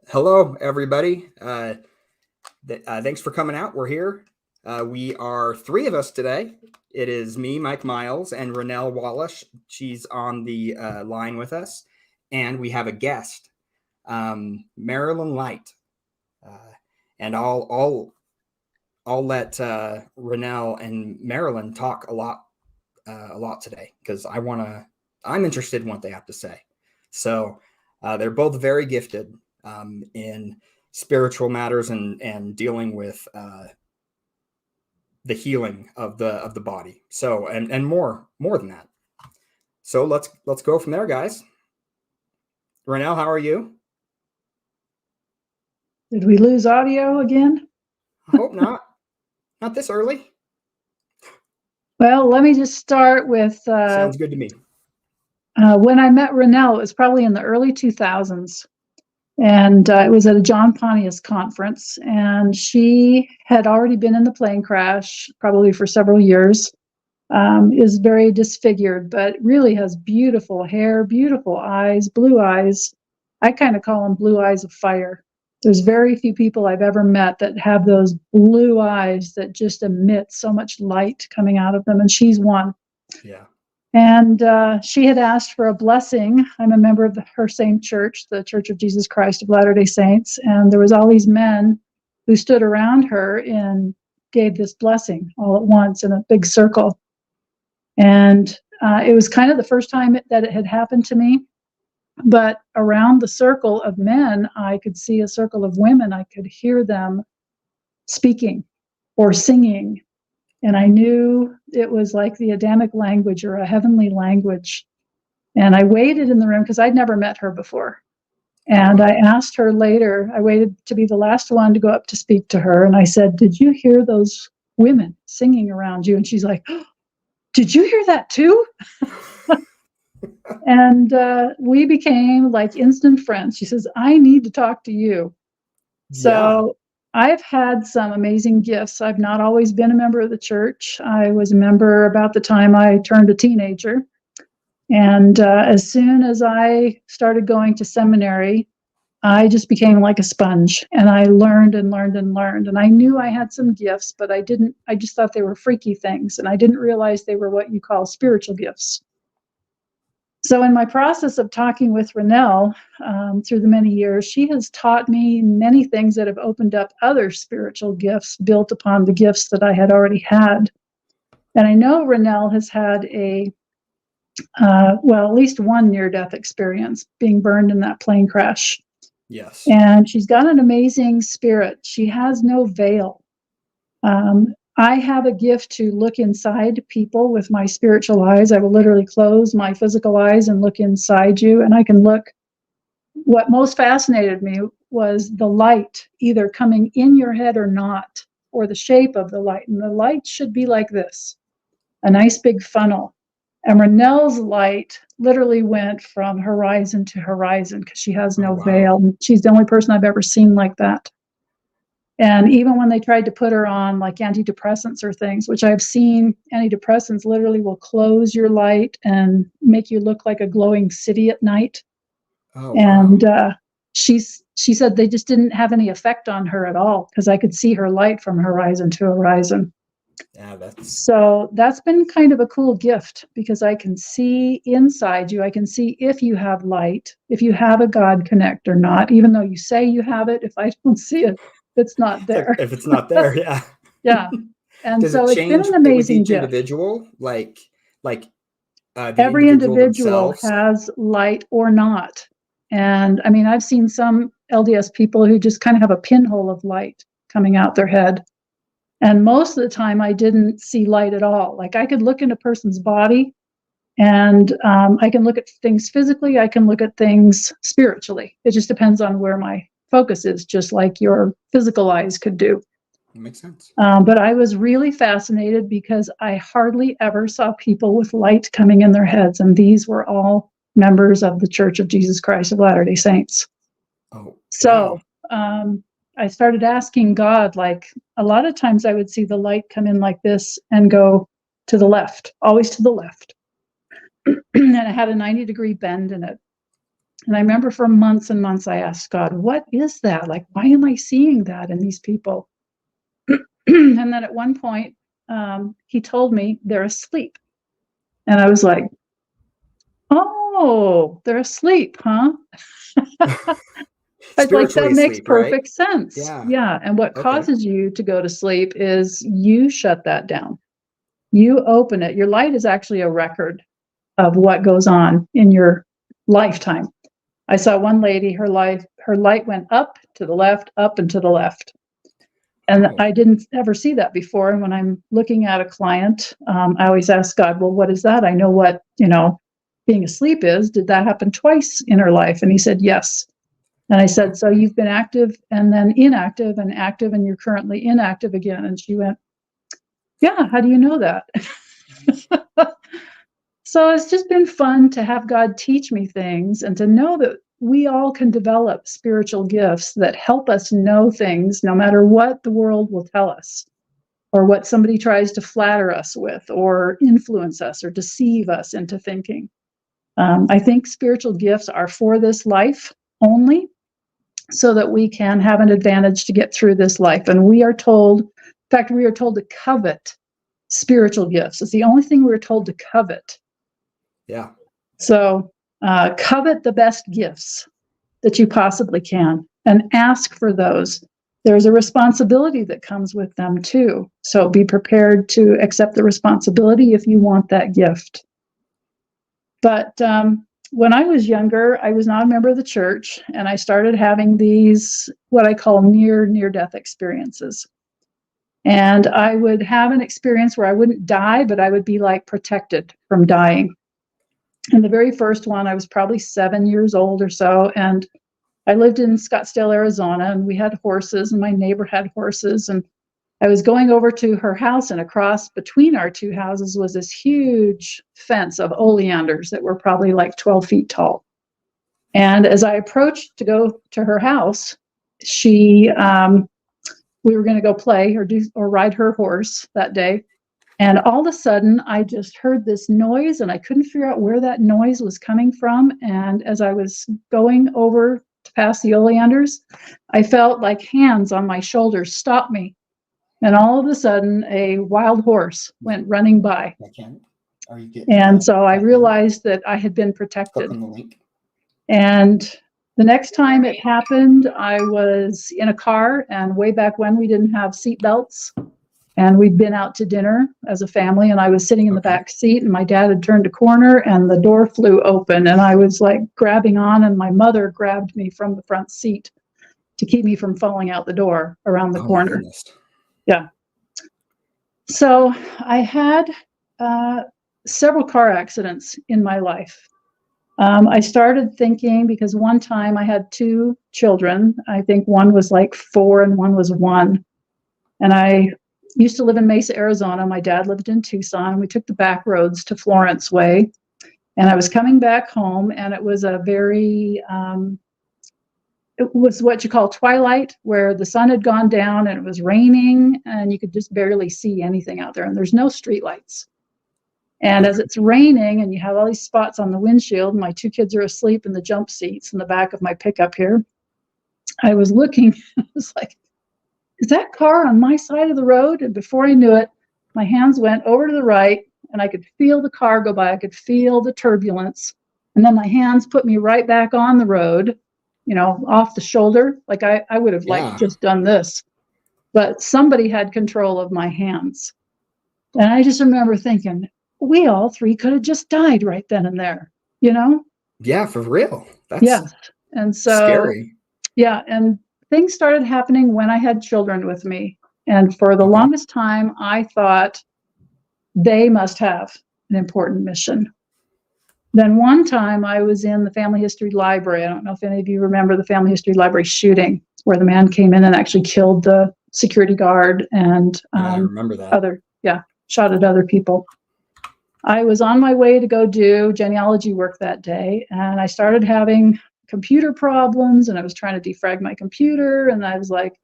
Hello, everybody. Thanks for coming out. We're here. We are three of us today. It is me, Mike Miles, and Renelle Wallace. She's on the line with us. And we have a guest, Marilyn Light. Uh, and I'll let Renelle and Marilyn talk a lot today because I'm interested in what they have to say. So they're both very gifted in spiritual matters and dealing with the healing of the body. So and more than that. So let's go from there, guys. Renelle, how are you? Did we lose audio again? I hope not. Not this early. Well, let me just start with Sounds good to me. when I met Renelle. It was probably in the early 2000s, and it was at a John Pontius conference, and she had already been in the plane crash probably for several years. Is very disfigured, but really has beautiful hair, beautiful eyes, blue eyes. I kind of call them blue eyes of fire. There's very few people I've ever met that have those blue eyes that just emit so much light coming out of them, and she's one. Yeah. And she had asked for a blessing. I'm a member of her same church, the Church of Jesus Christ of Latter-day Saints, and there was all these men who stood around her and gave this blessing all at once in a big circle. And it was kind of the first time that it had happened to me. But around the circle of men, I could see a circle of women. I could hear them speaking or singing. And I knew it was like the Adamic language or a heavenly language. And I waited in the room because I'd never met her before. And I asked her later, I waited to be the last one to go up to speak to her. And I said, "Did you hear those women singing around you?" And she's like, "Oh, did you hear that too?" And we became like instant friends. She says, "I need to talk to you." So I've had some amazing gifts. I've not always been a member of the church. I was a member about the time I turned a teenager. And as soon as I started going to seminary, I just became like a sponge, and I learned and learned and learned. And I knew I had some gifts, but I just thought they were freaky things. And I didn't realize they were what you call spiritual gifts. So in my process of talking with Renelle through the many years, she has taught me many things that have opened up other spiritual gifts built upon the gifts that I had already had. And I know Renelle has had at least one near-death experience, being burned in that plane crash. Yes. And she's got an amazing spirit. She has no veil. I have a gift to look inside people with my spiritual eyes. I will literally close my physical eyes and look inside you, and I can look. What most fascinated me was the light either coming in your head or not, or the shape of the light. And the light should be like this, a nice big funnel. And Renelle's light literally went from horizon to horizon because she has no veil. And she's the only person I've ever seen like that. And even when they tried to put her on like antidepressants or things, which I've seen, antidepressants literally will close your light and make you look like a glowing city at night. Oh, and she said they just didn't have any effect on her at all because I could see her light from horizon to horizon. Yeah, So that's been kind of a cool gift because I can see inside you. I can see if you have light, if you have a God connect or not, even though you say you have it. If I don't see it, it's not there. If it's not there, yeah. Yeah. And Does so it it's been change an amazing with each gift. individual? Like the Every individual themselves? has light or not. And I mean, I've seen some LDS people who just kind of have a pinhole of light coming out their head. And most of the time I didn't see light at all. Like I could look in a person's body and I can look at things physically. I can look at things spiritually. It just depends on where my focus is, just like your physical eyes could do. That makes sense. But I was really fascinated because I hardly ever saw people with light coming in their heads. And these were all members of the Church of Jesus Christ of Latter-day Saints. Oh, so I started asking God, like a lot of times I would see the light come in like this and go to the left, always to the left. And it had a 90-degree bend in it. And I remember for months and months, I asked God, what is that? Like, why am I seeing that in these people? And then at one point, he told me they're asleep. And I was like, oh, they're asleep, huh? It's like, that Spiritually makes asleep, right? perfect sense. Yeah. Yeah. And what Okay. causes you to go to sleep is you shut that down. You open it. Your light is actually a record of what goes on in your lifetime. I saw one lady, her light went up to the left, up and to the left. And Oh. I didn't ever see that before. And when I'm looking at a client, I always ask God, well, what is that? I know what, being asleep is. Did that happen twice in her life? And he said, yes. And I said, so you've been active and then inactive and active, and you're currently inactive again. And she went, yeah, how do you know that? So it's just been fun to have God teach me things and to know that we all can develop spiritual gifts that help us know things no matter what the world will tell us, or what somebody tries to flatter us with, or influence us, or deceive us into thinking. I think spiritual gifts are for this life only, so that we can have an advantage to get through this life. And we are told, in fact, we are told to covet spiritual gifts. It's the only thing we're told to covet. Yeah. So covet the best gifts that you possibly can and ask for those. There's a responsibility that comes with them too. So be prepared to accept the responsibility if you want that gift. But when I was younger, I was not a member of the church, and I started having these, what I call near-death experiences. And I would have an experience where I wouldn't die, but I would be like protected from dying. And the very first one, I was probably 7 years old or so, and I lived in Scottsdale, Arizona, and we had horses, and my neighbor had horses, and I was going over to her house, and across between our two houses was this huge fence of oleanders that were probably like 12 feet tall. And as I approached to go to her house, we were going to go play or ride her horse that day. And all of a sudden, I just heard this noise, and I couldn't figure out where that noise was coming from. And as I was going over to pass the oleanders, I felt like hands on my shoulders stop me. And all of a sudden, a wild horse went running by. And so I realized that I had been protected. Click on the link. And the next time it happened, I was in a car, and way back when we didn't have seat belts, and we'd been out to dinner as a family, and I was sitting in the back seat, and my dad had turned a corner and the door flew open, and I was like grabbing on, and my mother grabbed me from the front seat to keep me from falling out the door around the corner. Yeah. So I had several car accidents in my life. I started thinking, because one time I had two children. I think one was like 4 and one was 1. And I used to live in Mesa, Arizona. My dad lived in Tucson. We took the back roads to Florence Way. And I was coming back home, and it was a very, it was what you call twilight, where the sun had gone down and it was raining, and you could just barely see anything out there. And there's no street lights. And as it's raining and you have all these spots on the windshield, my 2 kids are asleep in the jump seats in the back of my pickup here. I was looking, I was like, is that car on my side of the road? And before I knew it, my hands went over to the right, and I could feel the car go by. I could feel the turbulence. And then my hands put me right back on the road, off the shoulder. Like I would have just done this, but somebody had control of my hands. And I just remember thinking, we all 3 could have just died right then and there, Yeah, for real. That's And so scary. Yeah. And things started happening when I had children with me. And for the longest time, I thought they must have an important mission. Then one time I was in the Family History Library. I don't know if any of you remember the Family History Library shooting, where the man came in and actually killed the security guard and I remember that. Shot at other people. I was on my way to go do genealogy work that day, and I started having computer problems, and I was trying to defrag my computer, and I was like,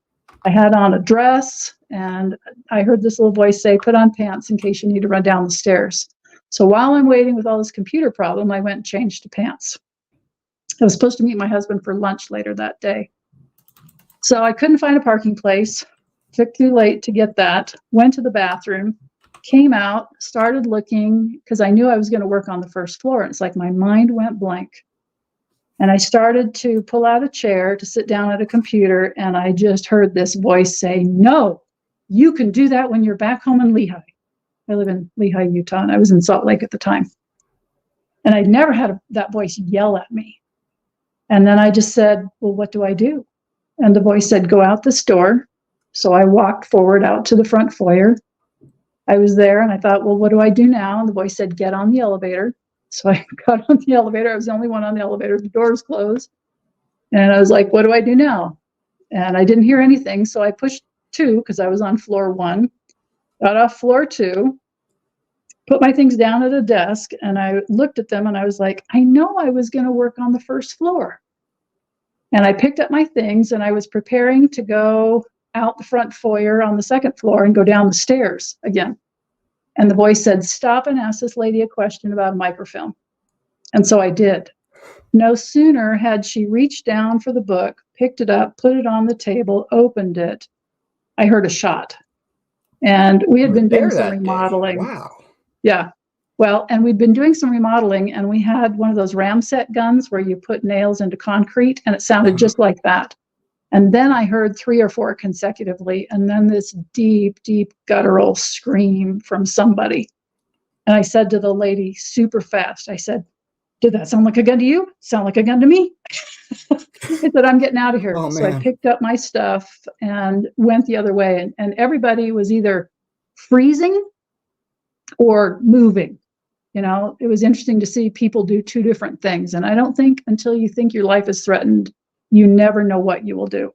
I had on a dress, and I heard this little voice say, put on pants in case you need to run down the stairs. So while I'm waiting with all this computer problem, I went and changed to pants. I was supposed to meet my husband for lunch later that day. So I couldn't find a parking place. Took too late to get that. Went to the bathroom, came out, started looking because I knew I was going to work on the first floor. And it's like my mind went blank. And I started to pull out a chair to sit down at a computer. And I just heard this voice say, no, you can do that when you're back home in Lehi. I live in Lehi, Utah, and I was in Salt Lake at the time. And I'd never had that voice yell at me. And then I just said, well, what do I do? And the voice said, go out this door. So I walked forward out to the front foyer. I was there and I thought, well, what do I do now? And the voice said, get on the elevator. So I got on the elevator. I was the only one on the elevator. The doors closed. And I was like, what do I do now? And I didn't hear anything. So I pushed 2 because I was on floor 1, got off floor 2, put my things down at a desk. And I looked at them and I was like, I know I was going to work on the first floor. And I picked up my things and I was preparing to go out the front foyer on the second floor and go down the stairs again. And the voice said, stop and ask this lady a question about a microfilm. And so I did. No sooner had she reached down for the book, picked it up, put it on the table, opened it, I heard a shot. And we had been doing some remodeling. Wow. Yeah. Well, and we'd been doing some remodeling and we had one of those ramset guns where you put nails into concrete and it sounded just like that. And then I heard 3 or 4 consecutively, and then this deep, deep guttural scream from somebody. And I said to the lady super fast, I said, did that sound like a gun to you? Sound like a gun to me? I said, I'm getting out of here. Oh, so I man. picked up my stuff and went the other way. And everybody was either freezing or moving. You know, it was interesting to see people do 2 different things. And I don't think until you think your life is threatened, you never know what you will do.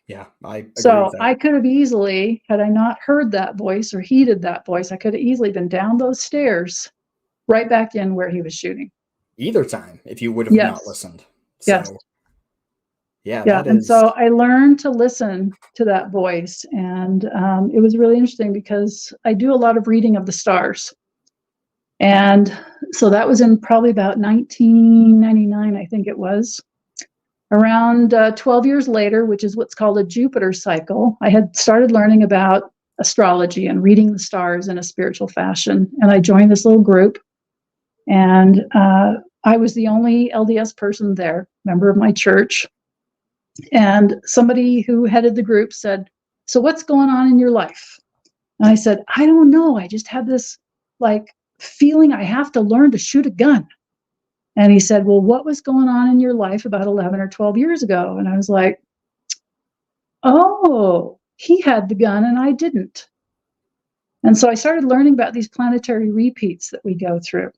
Yeah, I agree So with that. I could have easily, had I not heard that voice or heeded that voice, I could have easily been down those stairs, right back in where he was shooting. Either time, if you would have not listened. So, Yes. Yeah, Yeah. that And is. so I learned to listen to that voice. And it was really interesting because I do a lot of reading of the stars. And so that was in probably about 1999, I think it was. Around 12 years later, which is what's called a Jupiter cycle, I had started learning about astrology and reading the stars in a spiritual fashion. And I joined this little group. And I was the only LDS person there, member of my church. And somebody who headed the group said, so what's going on in your life? And I said, I don't know. I just had this like feeling I have to learn to shoot a gun. And he said, well, what was going on in your life about 11 or 12 years ago? And I was like, oh, he had the gun and I didn't. And so I started learning about these planetary repeats that we go through.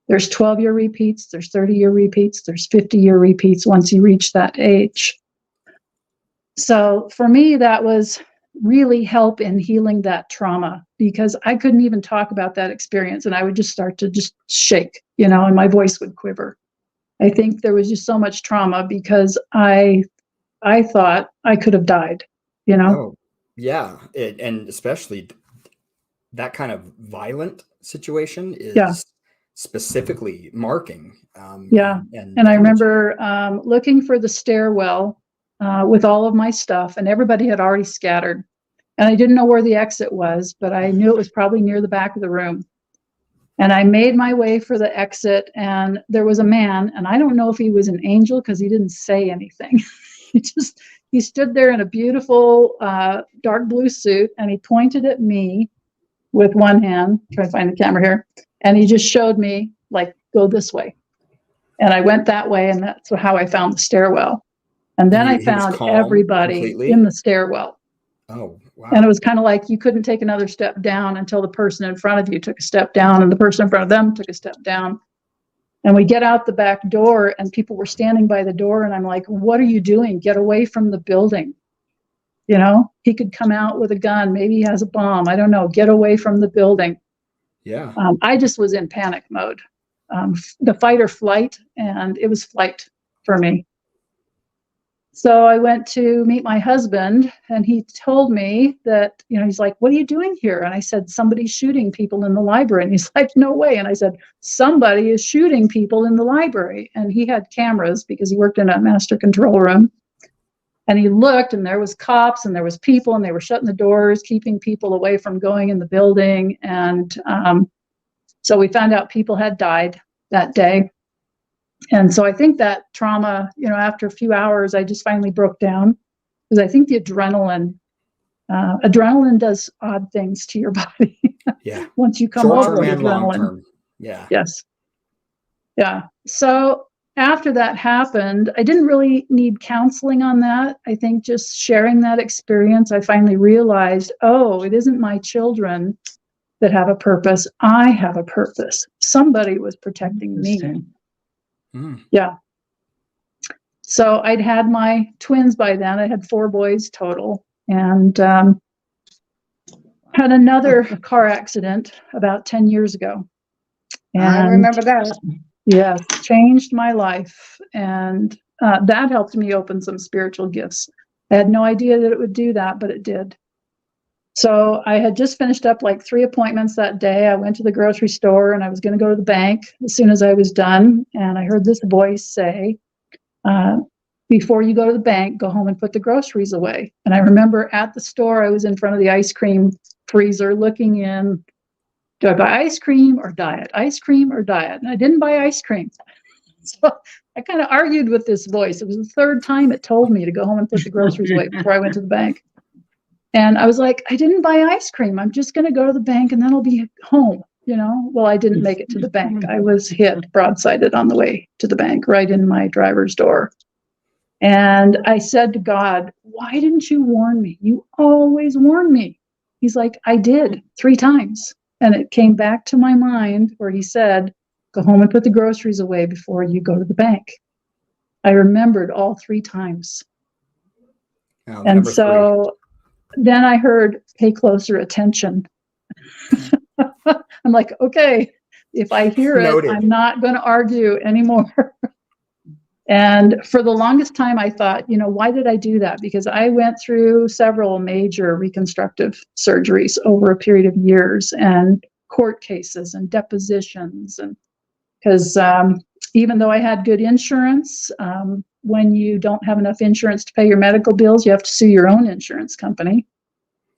There's 12-year repeats, there's 30-year repeats, there's 50-year repeats once you reach that age. So for me, that was really help in healing that trauma because I couldn't even talk about that experience and I would just start to just shake, you know, and my voice would quiver. I think there was just so much trauma because I thought I could have died, you know? Oh, yeah. And especially that kind of violent situation is specifically marking. And I remember looking for the stairwell with all of my stuff and everybody had already scattered. And I didn't know where the exit was, but I knew it was probably near the back of the room. And I made my way for the exit and there was a man, and I don't know if he was an angel because he didn't say anything. he stood there in a beautiful dark blue suit and he pointed at me with one hand, try to find the camera here, and he just showed me like, go this way. And I went that way and that's how I found the stairwell. And then I found everybody in the stairwell. Oh, wow. And it was kind of like you couldn't take another step down until the person in front of you took a step down and the person in front of them took a step down. And we get out the back door and people were standing by the door and I'm like, what are you doing? Get away from the building. You know, he could come out with a gun. Maybe he has a bomb. I don't know. Get away from the building. Yeah. I just was in panic mode. The fight or flight, and it was flight for me. So I went to meet my husband, and he told me that, he's like, "What are you doing here?" And I said, "Somebody's shooting people in the library." And he's like, "No way." And I said, "Somebody is shooting people in the library." And he had cameras because he worked in a master control room. And he looked, and there was cops, and there was people, and they were shutting the doors, keeping people away from going in the building. And so we found out people had died that day. And so I think that trauma, after a few hours, I just finally broke down, because I think the adrenaline does odd things to your body. Yeah. Once you come over the and long adrenaline. term. Yeah. Yes. Yeah. So after that happened, I didn't really need counseling on that. I think just sharing that experience, I finally realized, oh, it isn't my children that have a purpose. I have a purpose. Somebody was protecting me. Mm. Yeah. So I'd had my twins by then. I had 4 boys total, and had another car accident about 10 years ago. And I remember that. yes, changed my life. And that helped me open some spiritual gifts. I had no idea that it would do that, but it did. So I had just finished up like 3 appointments that day. I went to the grocery store, and I was going to go to the bank as soon as I was done. And I heard this voice say, before you go to the bank, go home and put the groceries away. And I remember at the store, I was in front of the ice cream freezer looking in. Do I buy ice cream or diet? Ice cream or diet? And I didn't buy ice cream. So I kind of argued with this voice. It was the 3rd time it told me to go home and put the groceries away before I went to the bank. And I was like, I didn't buy ice cream. I'm just going to go to the bank and then I'll be home. Well, I didn't make it to the bank. I was hit broadsided on the way to the bank, right in my driver's door. And I said to God, why didn't you warn me? You always warn me. He's like, I did 3 times. And it came back to my mind where he said, go home and put the groceries away before you go to the bank. I remembered all 3 times. Oh, and so then I heard, pay closer attention. I'm like, okay, if I hear it, Noted. I'm not going to argue anymore. And for the longest time, I thought, why did I do that? Because I went through several major reconstructive surgeries over a period of years, and court cases and depositions. And because even though I had good insurance, when you don't have enough insurance to pay your medical bills, you have to sue your own insurance company.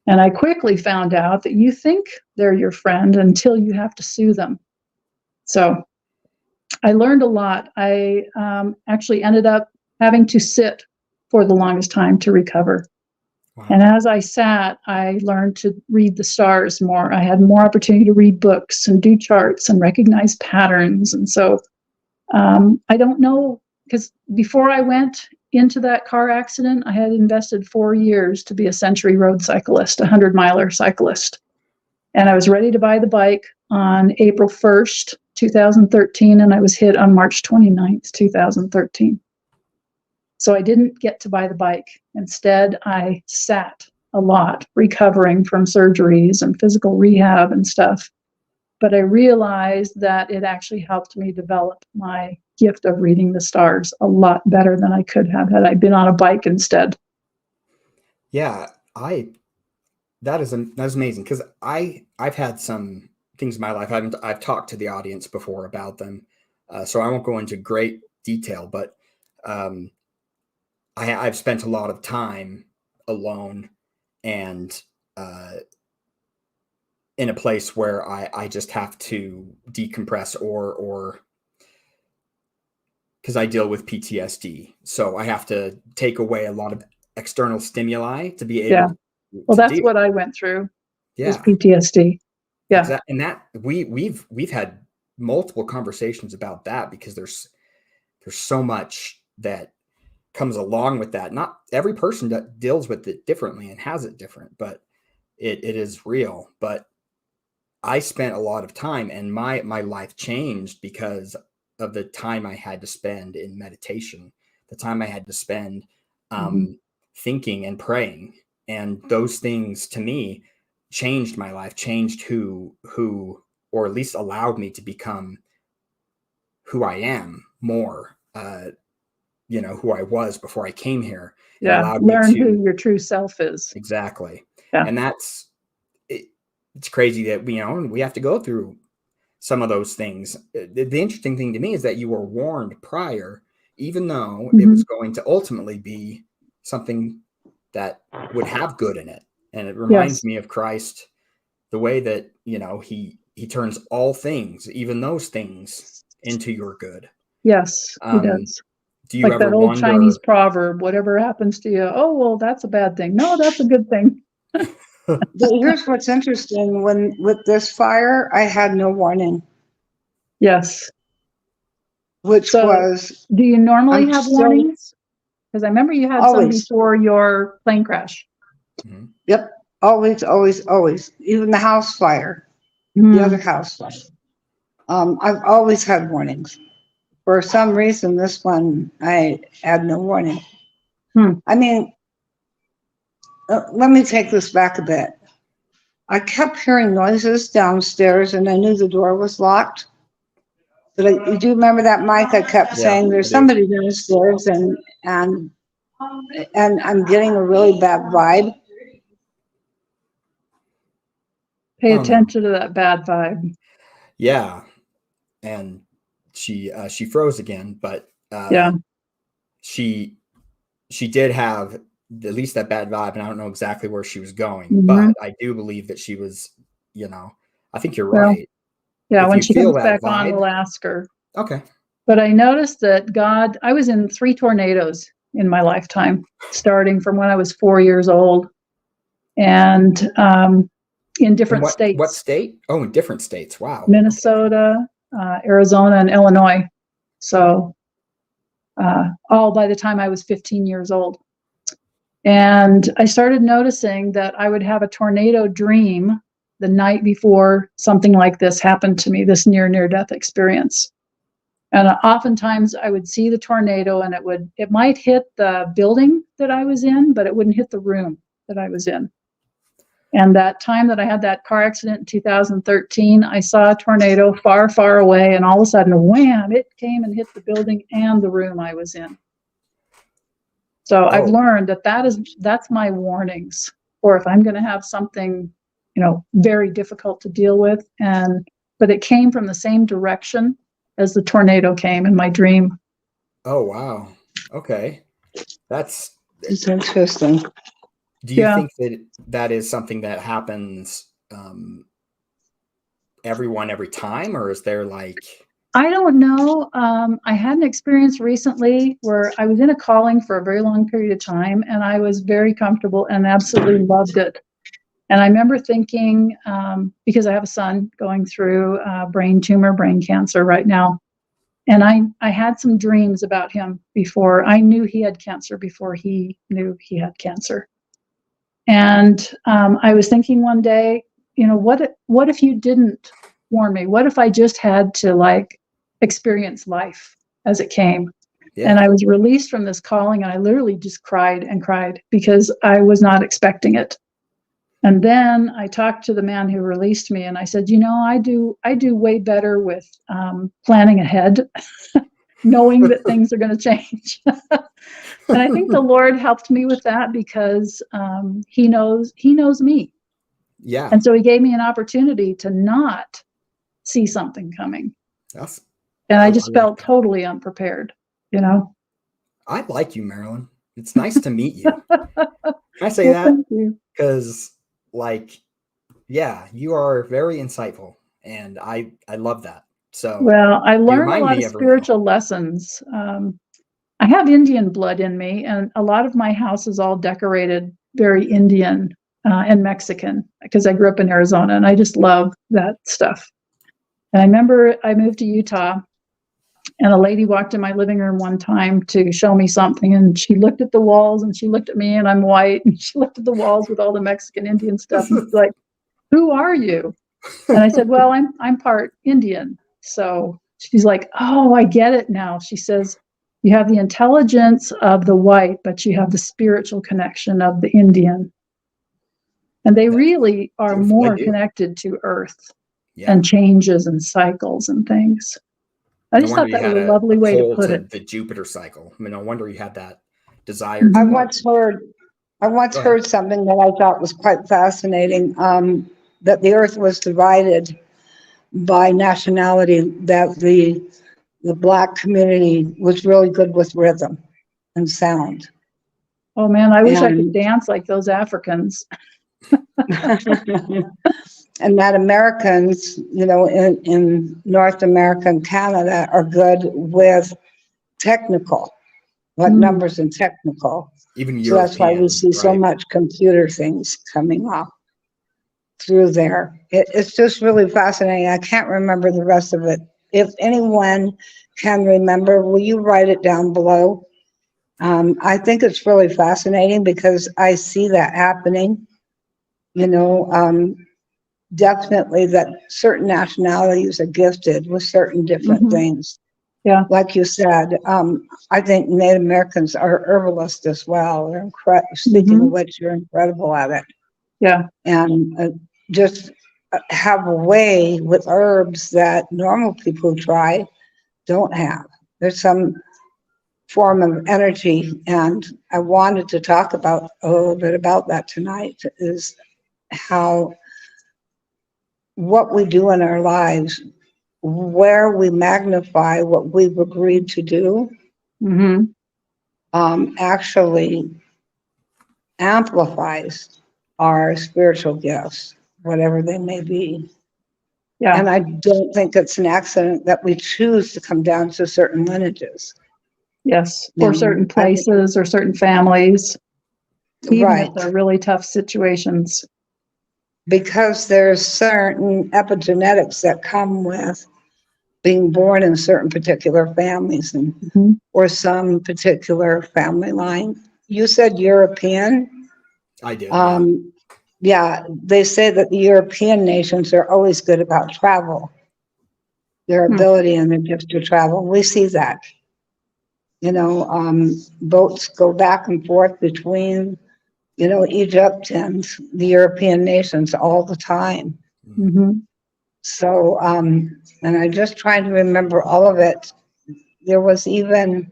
And I quickly found out that you think they're your friend until you have to sue them. So I learned a lot. I actually ended up having to sit for the longest time to recover. Wow. And as I sat, I learned to read the stars more. I had more opportunity to read books and do charts and recognize patterns. And so I don't know, because before I went into that car accident, I had invested 4 years to be a century road cyclist, a 100-miler cyclist. And I was ready to buy the bike on April 1st, 2013, and I was hit on March 29th, 2013. So I didn't get to buy the bike. Instead, I sat a lot, recovering from surgeries and physical rehab and stuff. But I realized that it actually helped me develop my gift of reading the stars a lot better than I could have had I been on a bike instead. Yeah, that is amazing, because I've had some things in my life. I've talked to the audience before about them, so I won't go into great detail. But I've spent a lot of time alone and in a place where I just have to decompress, or because I deal with PTSD, so I have to take away a lot of external stimuli to be able. Yeah. Well, that's deal. what I went through. Yeah. Is PTSD. Yeah. Exactly. And that we've had multiple conversations about that, because there's so much that comes along with that. Not every person that deals with it differently and has it different, but it is real. But I spent a lot of time, and my life changed because of the time I had to spend in meditation, the time I had to spend thinking and praying. And those things to me changed my life, changed who, or at least allowed me to become who I am more. who I was before I came here. It Yeah. allowed me Learn to who your true self is. exactly. Yeah. And it's crazy that we have to go through some of those things. The interesting thing to me is that you were warned prior, even though it was going to ultimately be something that would have good in it. And it reminds me of Christ, the way that, he turns all things, even those things, into your good. Yes, he does. Do you like ever that old wonder, Chinese proverb, whatever happens to you, oh, well, that's a bad thing. No, that's a good thing. But here's what's interesting. With this fire, I had no warning. Yes. Which was... Do you normally have warnings? Because I remember you had some before your plane crash. Mm-hmm. Yep. Always, always, always. Even the house fire, the other house fire. I've always had warnings. For some reason, this one, I had no warning. I mean, let me take this back a bit. I kept hearing noises downstairs, and I knew the door was locked. But you do remember that, Mike? I kept saying, there's somebody downstairs, and I'm getting a really bad vibe. Pay attention to that bad vibe. Yeah. And she froze again, but she did have at least that bad vibe, and I don't know exactly where she was going, but I do believe that she was, I think you're right. Yeah, when she comes back on, we'll ask her. Okay. But I noticed that I was in 3 tornadoes in my lifetime, starting from when I was 4 years old, and in different states. What state? Oh, in different states. Wow. Minnesota, Arizona, and Illinois. So all by the time I was 15 years old. And I started noticing that I would have a tornado dream the night before something like this happened to me, this near-death experience. And oftentimes I would see the tornado, and it might hit the building that I was in, but it wouldn't hit the room that I was in. And that time that I had that car accident in 2013, I saw a tornado far, far away, and all of a sudden, wham, it came and hit the building and the room I was in. So I've learned that's my warnings, or if I'm going to have something, very difficult to deal with, but it came from the same direction as the tornado came in my dream. Oh, wow. Okay. That's interesting. Do you think that is something that happens every time, or is there I don't know. I had an experience recently where I was in a calling for a very long period of time, and I was very comfortable and absolutely loved it. And I remember thinking, because I have a son going through brain cancer right now, and I had some dreams about him before I knew he had cancer, before he knew he had cancer. And I was thinking one day, what if you didn't warn me? What if I just had to experience life as it came? Yeah. And I was released from this calling, and I literally just cried and cried because I was not expecting it. And then I talked to the man who released me, and I said, I do way better with planning ahead, knowing that things are going to change. And I think the Lord helped me with that because he knows me. Yeah. And so he gave me an opportunity to not see something coming. And I just felt totally unprepared, I like you, Marilyn. It's nice to meet you. Can I say that? Because you are very insightful, and I love that. So I learned a lot of spiritual lessons. I have Indian blood in me, and a lot of my house is all decorated very Indian and Mexican because I grew up in Arizona, and I just love that stuff. And I remember I moved to Utah, and a lady walked in my living room one time to show me something, and she looked at the walls, and she looked at me, and I'm white, and she looked at the walls with all the Mexican Indian stuff, and she's like, "Who are you?" And I said, "Well, I'm part Indian." So she's like, "Oh, I get it now." She says, "You have the intelligence of the white, but you have the spiritual connection of the Indian." And they really are more connected to earth and changes and cycles and things. I No just wonder thought you that had was a lovely way to pull put to it. the Jupiter cycle. I mean, no wonder you had that desire to I Mhm. know. once heard, I once Go ahead. heard something that I thought was quite fascinating, that the earth was divided by nationality, that the Black community was really good with rhythm and sound. Oh man, I wish I could And, dance like those Africans. and that Americans, in North America and Canada are good with technical, like Mm. numbers and technical. Even So that's why we European, see so right? much computer things coming up through there. It's just really fascinating. I can't remember the rest of it. If anyone can remember, will you write it down below? I think it's really fascinating because I see that happening. You know, definitely that certain nationalities are gifted with certain different Mhm. things. Yeah. Like you said, I think Native Americans are herbalists as well. They're speaking of Mhm. which, you're incredible at it. Yeah. And just have a way with herbs that normal people who try don't have. There's some form of energy, and I wanted to talk about a little bit about that tonight, is how what we do in our lives, where we magnify what we've agreed to do, Hmm. actually amplifies our spiritual gifts, whatever they may be. Yeah. And I don't think it's an accident that we choose to come down to certain lineages. Yes. You Or know, certain I think- places or certain families, even right. if they're really tough situations. Because there's certain epigenetics that come with being born in certain particular families and Mhm. or some particular family line. You said European. I did. Yeah. Yeah, they say that the European nations are always good about travel, their Hmm. ability and their gift to travel. We see that. Boats go back and forth between, Egypt and the European nations all the time. Hmm. So, and I just trying to remember all of it. There was even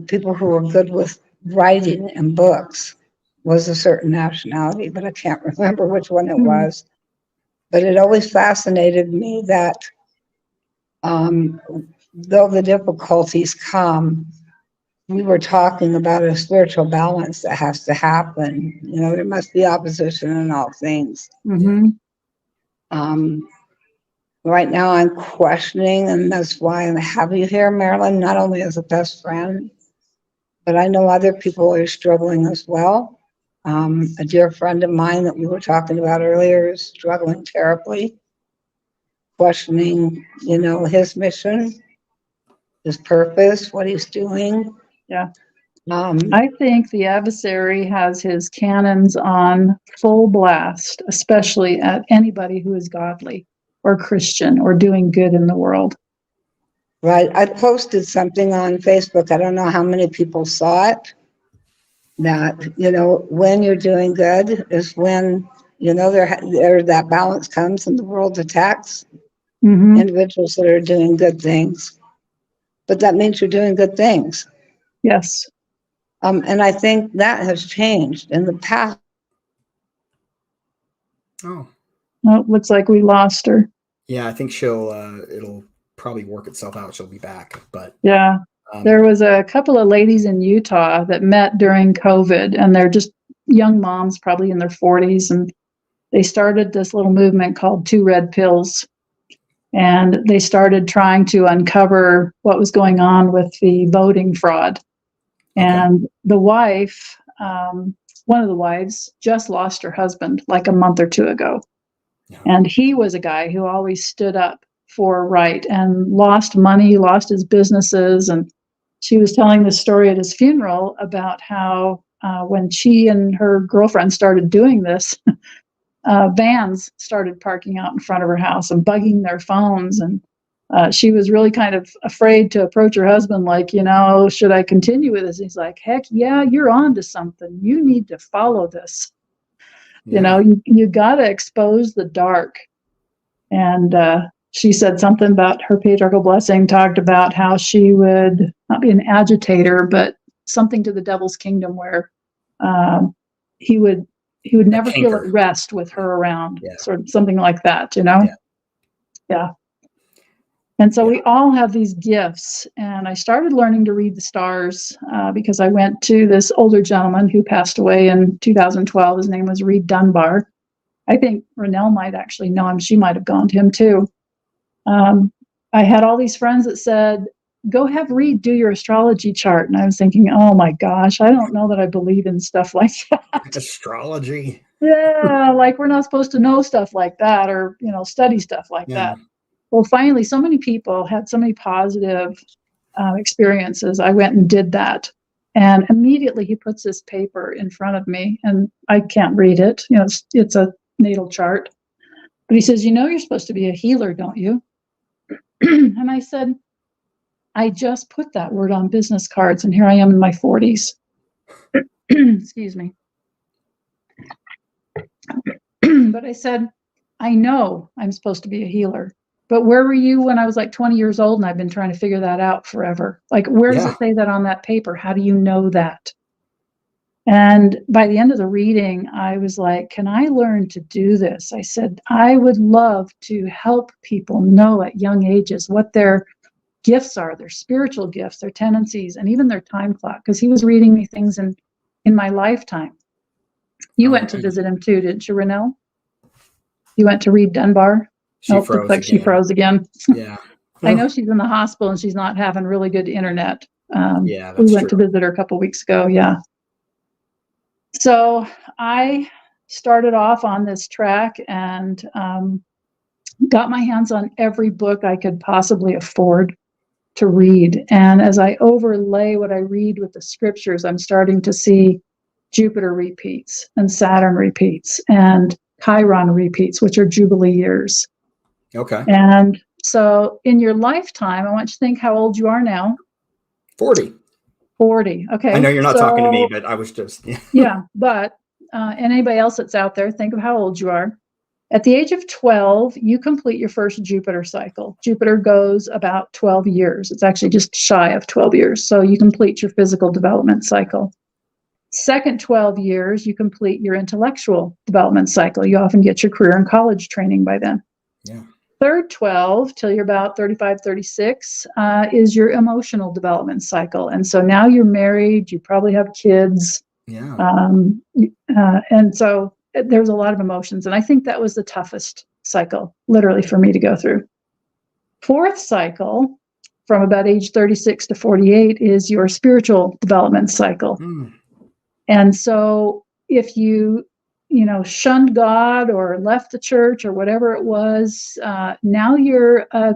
people who were good with writing and books, was a certain nationality, but I can't remember which one it Hmm. was. But it always fascinated me that though the difficulties come, we were talking about a spiritual balance that has to happen. There must be opposition in all things. Hmm. Um, right now, I'm questioning, and that's why I have you here, Marilyn, not only as a best friend, but I know other people are struggling as well. A dear friend of mine that we were talking about earlier is struggling terribly, questioning, his mission, his purpose, what he's doing. Yeah. Um, I think the adversary has his cannons on full blast, especially at anybody who is godly or Christian or doing good in the world. right. I posted something on Facebook. I don't know how many people saw it. That, when you're doing good is when, there that balance comes and the world attacks Hmm. individuals that are doing good things. But that means you're doing good things. Yes. And I think that has changed in the past. Oh, Well, it looks like we lost her. yeah. I think it'll probably work itself out. She'll be back. But Yeah. There was a couple of ladies in Utah that met during COVID, and they're just young moms, probably in their 40s, and they started this little movement called Two Red Pills. And they started trying to uncover what was going on with the voting fraud. Okay. And the wife, one of the wives, just lost her husband like a month or two ago. Yeah. And he was a guy who always stood up for right and lost money, lost his businesses. And she was telling the story at his funeral about how when she and her girlfriend started doing this, vans started parking out in front of her house and bugging their phones. And she was really kind of afraid to approach her husband, like, should I continue with this? He's like, heck yeah, you're on to something. You need to follow this. Yeah. You got to expose the dark. And she said something about her patriarchal blessing, talked about how she would not be an agitator, but something to the devil's kingdom where he would never feel at rest with her around, sort of something like that, you know? Yeah. And so we all have these gifts. And I started learning to read the stars because I went to this older gentleman who passed away in 2012. His name was Reed Dunbar. I think Renelle might actually know him. She might have gone to him too. I had all these friends that said, go have Reed do your astrology chart. And I was thinking, oh my gosh, I don't know that I believe in stuff like that. Astrology. Yeah, like we're not supposed to know stuff like that or, you know, study stuff like that. Well, finally, so many people had so many positive experiences. I went and did that. And immediately he puts this paper in front of me and I can't read it. You know, it's a natal chart. But he says, you know, you're supposed to be a healer, don't you? And I said, I just put that word on business cards and here I am in my 40s. Excuse me. But I said, I know I'm supposed to be a healer. But where were you when I was like 20 years old and I've been trying to figure that out forever? Like, where does it say that on that paper? How do you know that? And by the end of the reading, I was like, can I learn to do this? I said, I would love to help people know at young ages what their gifts are, their spiritual gifts, their tendencies, and even their time clock. Because he was reading me things in my lifetime. You went to visit him too, didn't you, Renelle? You went to Reed Dunbar? Looks like she froze again. Yeah. I know she's in the hospital and she's not having really good internet. Yeah, we went to visit her a couple weeks ago. Yeah. So I started off on this track and got my hands on every book I could possibly afford to read. And as I overlay what I read with the scriptures, I'm starting to see Jupiter repeats and Saturn repeats and Chiron repeats, which are Jubilee years. Okay. And so in your lifetime, I want you to think how old you are now. 40. 40. Okay. I know you're not talking to me, but I was just. Yeah. But and anybody else that's out there, think of how old you are. At the age of 12, you complete your first Jupiter cycle. Jupiter goes about 12 years. It's actually just shy of 12 years. So you complete your physical development cycle. Second 12 years, you complete your intellectual development cycle. You often get your career and college training by then. Yeah. Third 12 till you're about 35, 36 is your emotional development cycle. And so now you're married, you probably have kids. Yeah. And so there's a lot of emotions. And I think that was the toughest cycle, literally, for me to go through. Fourth cycle, from about age 36 to 48, is your spiritual development cycle. And so if you shunned God or left the church or whatever it was, now you're a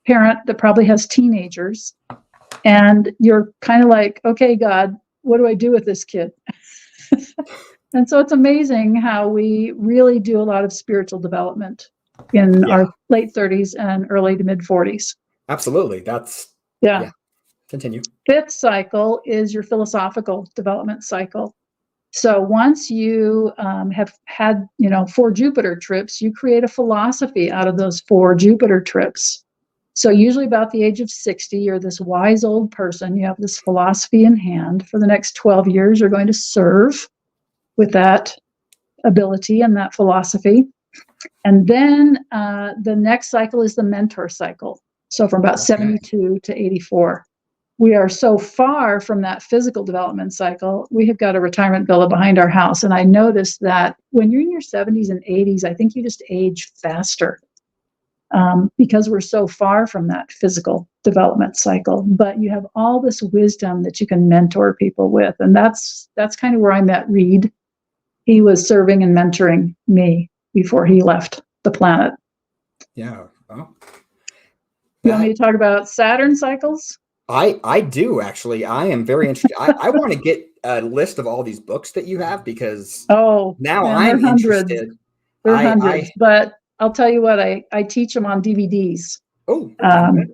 parent that probably has teenagers and you're kind of like, okay, God, what do I do with this kid? And so it's amazing how we really do a lot of spiritual development in our late 30s and early to mid 40s. Absolutely. That's Continue. Fifth cycle is your philosophical development cycle. So once you have had, 4 Jupiter trips, you create a philosophy out of those 4 Jupiter trips. So usually about the age of 60, you're this wise old person. You have this philosophy in hand. For the next 12 years, you're going to serve with that ability and that philosophy. And then the next cycle is the mentor cycle. So from about 72 to 84. We are so far from that physical development cycle. We have got a retirement villa behind our house. And I noticed that when you're in your 70s and 80s, I think you just age faster because we're so far from that physical development cycle. But you have all this wisdom that you can mentor people with. And that's kind of where I met Reed. He was serving and mentoring me before he left the planet. Yeah. Oh. You want me to talk about Saturn cycles? I do, actually. I am very interested. I want to get a list of all these books that you have because now I'm interested. There are hundreds, but I'll tell you what, I teach them on DVDs.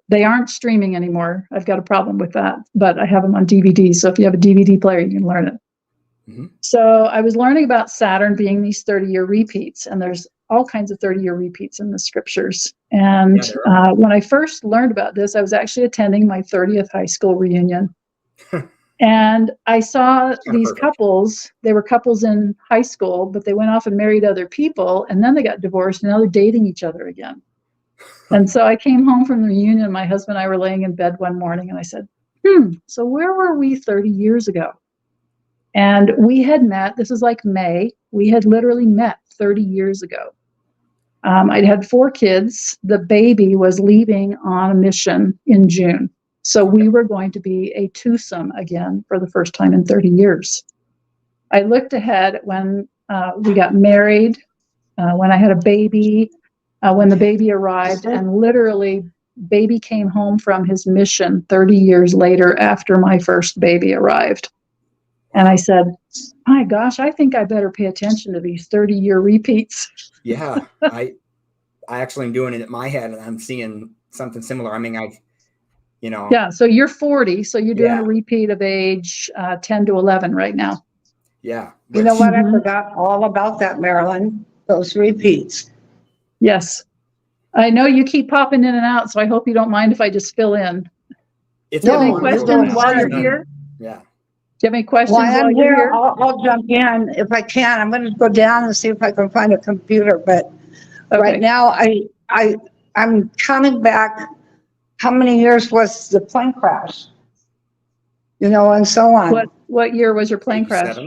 They aren't streaming anymore. I've got a problem with that, but I have them on DVD. So if you have a DVD player, you can learn it. Mm-hmm. So I was learning about Saturn being these 30-year repeats, and there's all kinds of 30-year repeats in the scriptures. And when I first learned about this, I was actually attending my 30th high school reunion. And I saw these couples. They were couples in high school, but they went off and married other people, and then they got divorced, and now they're dating each other again. And so I came home from the reunion. My husband and I were laying in bed one morning, and I said, so where were we 30 years ago? And we had met, this is like May, we had literally met 30 years ago. I'd had 4 kids. The baby was leaving on a mission in June. So we were going to be a twosome again for the first time in 30 years. I looked ahead when we got married, when I had a baby, when the baby arrived, and literally baby came home from his mission 30 years later after my first baby arrived. And I said, my gosh, I think I better pay attention to these 30-year repeats. Yeah, I actually am doing it in my head, and I'm seeing something similar. I mean, Yeah, so you're 40, so you're doing a repeat of age 10 to 11 right now. Yeah. You know what? I forgot all about that, Marilyn. Those repeats. Yes. I know you keep popping in and out, so I hope you don't mind if I just fill in. Do you have any questions while you're here? Yeah. Do you have any questions while you're here? I'll jump in if I can. I'm going to go down and see if I can find a computer. But right now, I'm counting back. How many years was the plane crash? And so on. What year was your plane crash?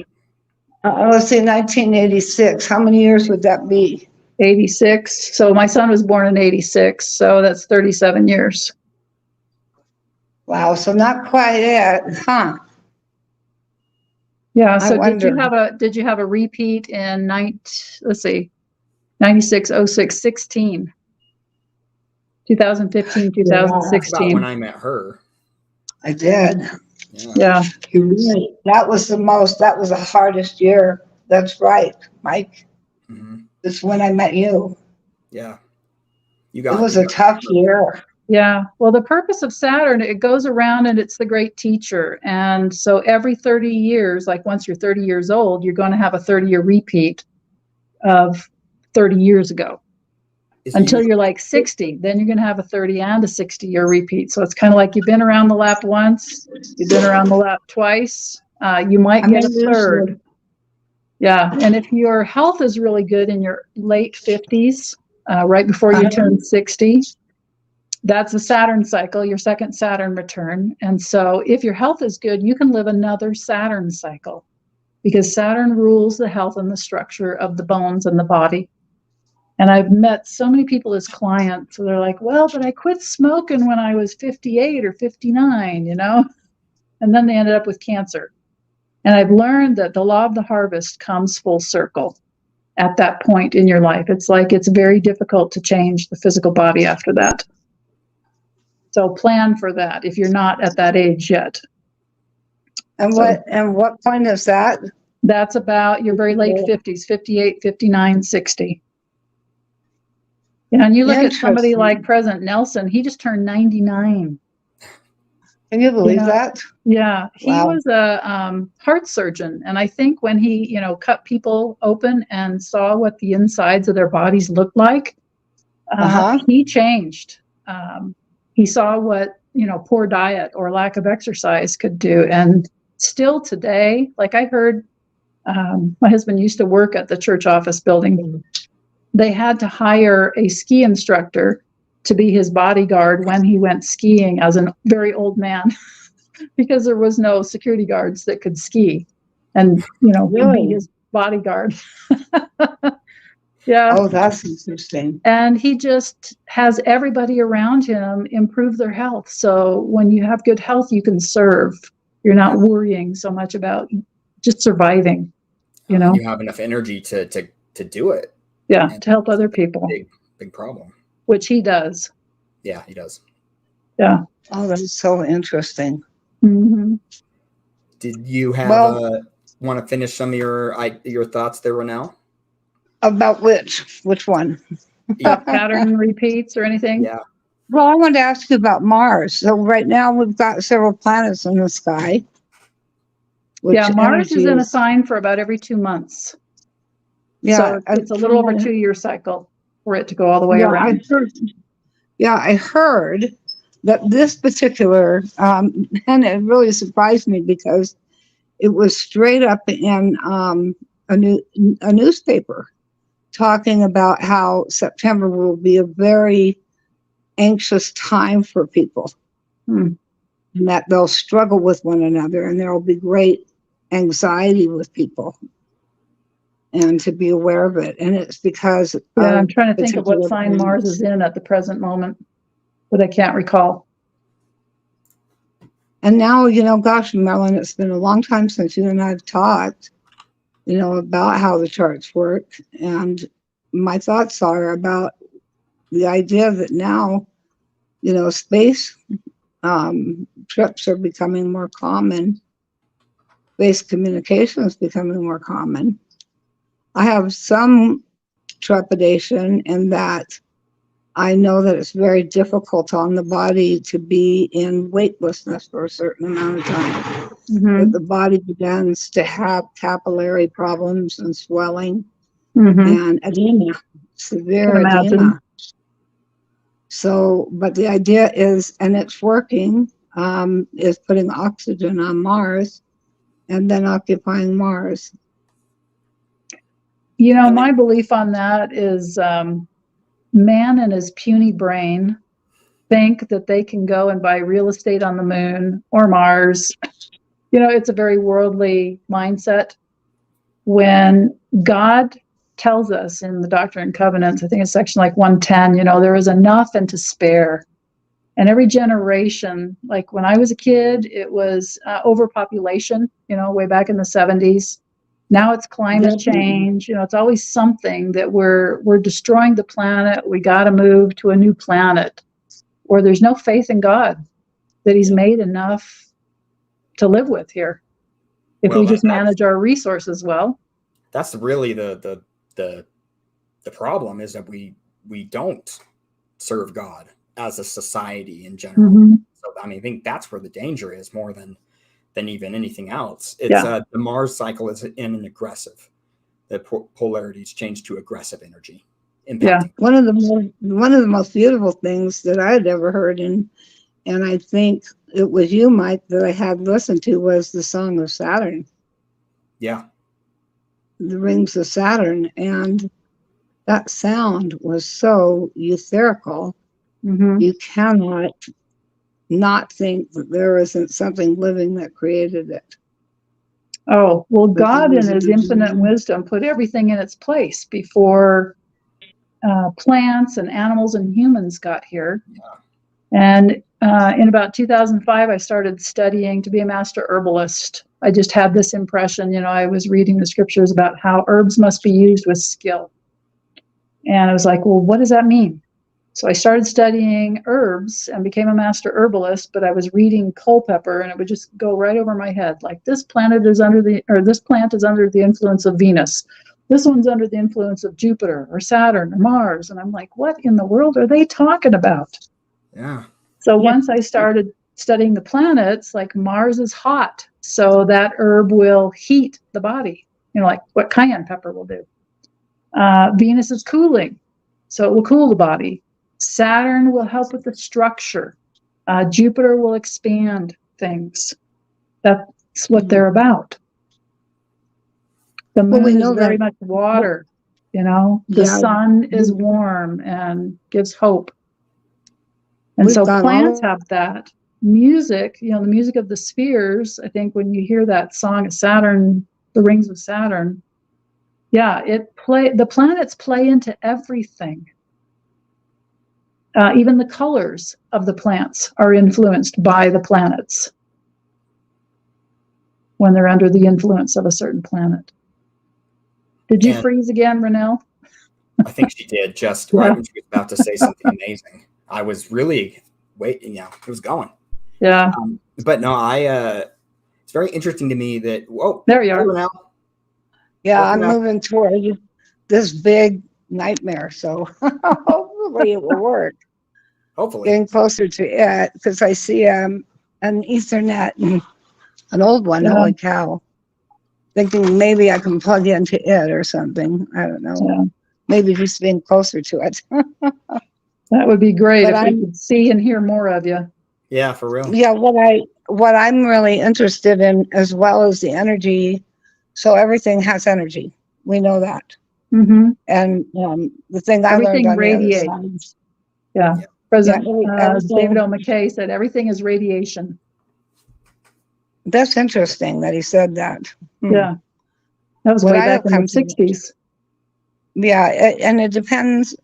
Let's see, 1986. How many years would that be? 86. So my son was born in 86. So that's 37 years. Wow. So not quite it, huh? Yeah. So did you have a repeat in 96, 06, 16? 2015, 2016. About when I met her. I did. Yeah. That was the hardest year. That's right, Mike. Mm-hmm. It's when I met you. Yeah. It was a tough year. Yeah. Well, the purpose of Saturn, it goes around and it's the great teacher. And so every 30 years, like once you're 30 years old, you're going to have a 30-year repeat of 30 years ago. Until you're like 60, then you're going to have a 30 and a 60-year repeat. So it's kind of like you've been around the lap once, you've been around the lap twice, you might get a third. Yeah, and if your health is really good in your late 50s, right before you turn 60, that's a Saturn cycle, your second Saturn return. And so if your health is good, you can live another Saturn cycle because Saturn rules the health and the structure of the bones and the body. And I've met so many people as clients. So they're like, well, but I quit smoking when I was 58 or 59, and then they ended up with cancer. And I've learned that the law of the harvest comes full circle at that point in your life. It's like it's very difficult to change the physical body after that. So plan for that if you're not at that age yet. And what point is that? That's about your very late 50s, 58, 59, 60. Yeah, and you look at somebody like President Nelson, he just turned 99. Can you believe that? Yeah, he was a heart surgeon. And I think when he, cut people open and saw what the insides of their bodies looked like, he changed. He saw what, poor diet or lack of exercise could do. And still today, like I heard, my husband used to work at the church office building. They had to hire a ski instructor to be his bodyguard when he went skiing as a very old man because there was no security guards that could ski and, be his bodyguard. Yeah. Oh, that's interesting. And he just has everybody around him improve their health. So when you have good health, you can serve. You're not worrying so much about just surviving, You have enough energy to do it. Yeah, to help other people. Big problem. Which he does. Yeah, he does. Yeah. Oh, that's so interesting. Mm-hmm. Did you want to finish some of your thoughts there, Ronelle? About which one? Pattern repeats or anything? Yeah. Well, I wanted to ask you about Mars. So right now we've got several planets in the sky. Yeah, Mars is in a sign for about every 2 months. Yeah, So it's a little over 2-year cycle for it to go all the way around. I heard that this particular, and it really surprised me because it was straight up in a newspaper talking about how September will be a very anxious time for people, and that they'll struggle with one another, and there will be great anxiety with people, and to be aware of it. And it's because I'm trying to think of what sign Mars is in at the present moment, but I can't recall. And now, gosh, Marilyn, it's been a long time since you and I have talked, about how the charts work. And my thoughts are about the idea that now, space trips are becoming more common. Space communication is becoming more common. I have some trepidation in that I know that it's very difficult on the body to be in weightlessness for a certain amount of time. That the body begins to have capillary problems and swelling and edema, severe edema. So, but the idea is, and it's working, is putting oxygen on Mars and then occupying Mars. My belief on that is man and his puny brain think that they can go and buy real estate on the moon or Mars. It's a very worldly mindset. When God tells us in the Doctrine and Covenants, I think it's section like 110, there is enough and to spare. And every generation, like when I was a kid, it was overpopulation, way back in the 70s. Now it's climate change. It's always something that we're destroying the planet. We got to move to a new planet, or there's no faith in God that He's made enough to live with here. If we just manage our resources well. That's really the problem, is that we don't serve God as a society in general. So I think that's where the danger is more than even anything else. It's the Mars cycle is in an aggressive. The polarities change to aggressive energy. One of the most beautiful things that I had ever heard, and I think it was you, Mike, that I had listened to, was the Song of Saturn. Yeah. The Rings of Saturn, and that sound was so etherical. You cannot not think that there isn't something living that created it. Oh, well, God in His infinite wisdom put everything in its place before plants and animals and humans got here. And in about 2005, I started studying to be a master herbalist. I just had this impression, I was reading the scriptures about how herbs must be used with skill. And I was like, well, what does that mean? So I started studying herbs and became a master herbalist, but I was reading Culpeper and it would just go right over my head. Like this plant is under the influence of Venus. This one's under the influence of Jupiter or Saturn or Mars. And I'm like, what in the world are they talking about? Yeah. So once I started studying the planets, like Mars is hot, so that herb will heat the body, like what cayenne pepper will do. Venus is cooling, so it will cool the body. Saturn will help with the structure. Jupiter will expand things. That's what they're about. The moon is very much water, The sun is warm and gives hope. And so plants have that. Music, the music of the spheres, I think when you hear that song of Saturn, the Rings of Saturn, the planets play into everything. Even the colors of the plants are influenced by the planets when they're under the influence of a certain planet. Did you freeze again, Renelle? I think she did, just right when she was about to say something amazing. I was really waiting. Yeah, it was going. Yeah. But no, it's very interesting to me that, whoa. There you are. Now. Yeah, I'm moving toward this big nightmare. So hopefully it will work. Hopefully. Getting closer to it, because I see an Ethernet, an old one. Holy cow. thinking maybe I can plug into it or something. I don't know. Yeah. Maybe just being closer to it. That would be great But if we could see and hear more of you. Yeah, for real. Yeah, what I'm really interested in as well as the energy. So everything has energy. We know that. Mm-hmm. And the thing I learned Everything on the other radiates. side. Yeah. Yeah. President Everything. David O. McKay said everything is radiation. That's interesting that he said that. Yeah. That was What way I back have in the come to- 60s. Yeah, and it depends.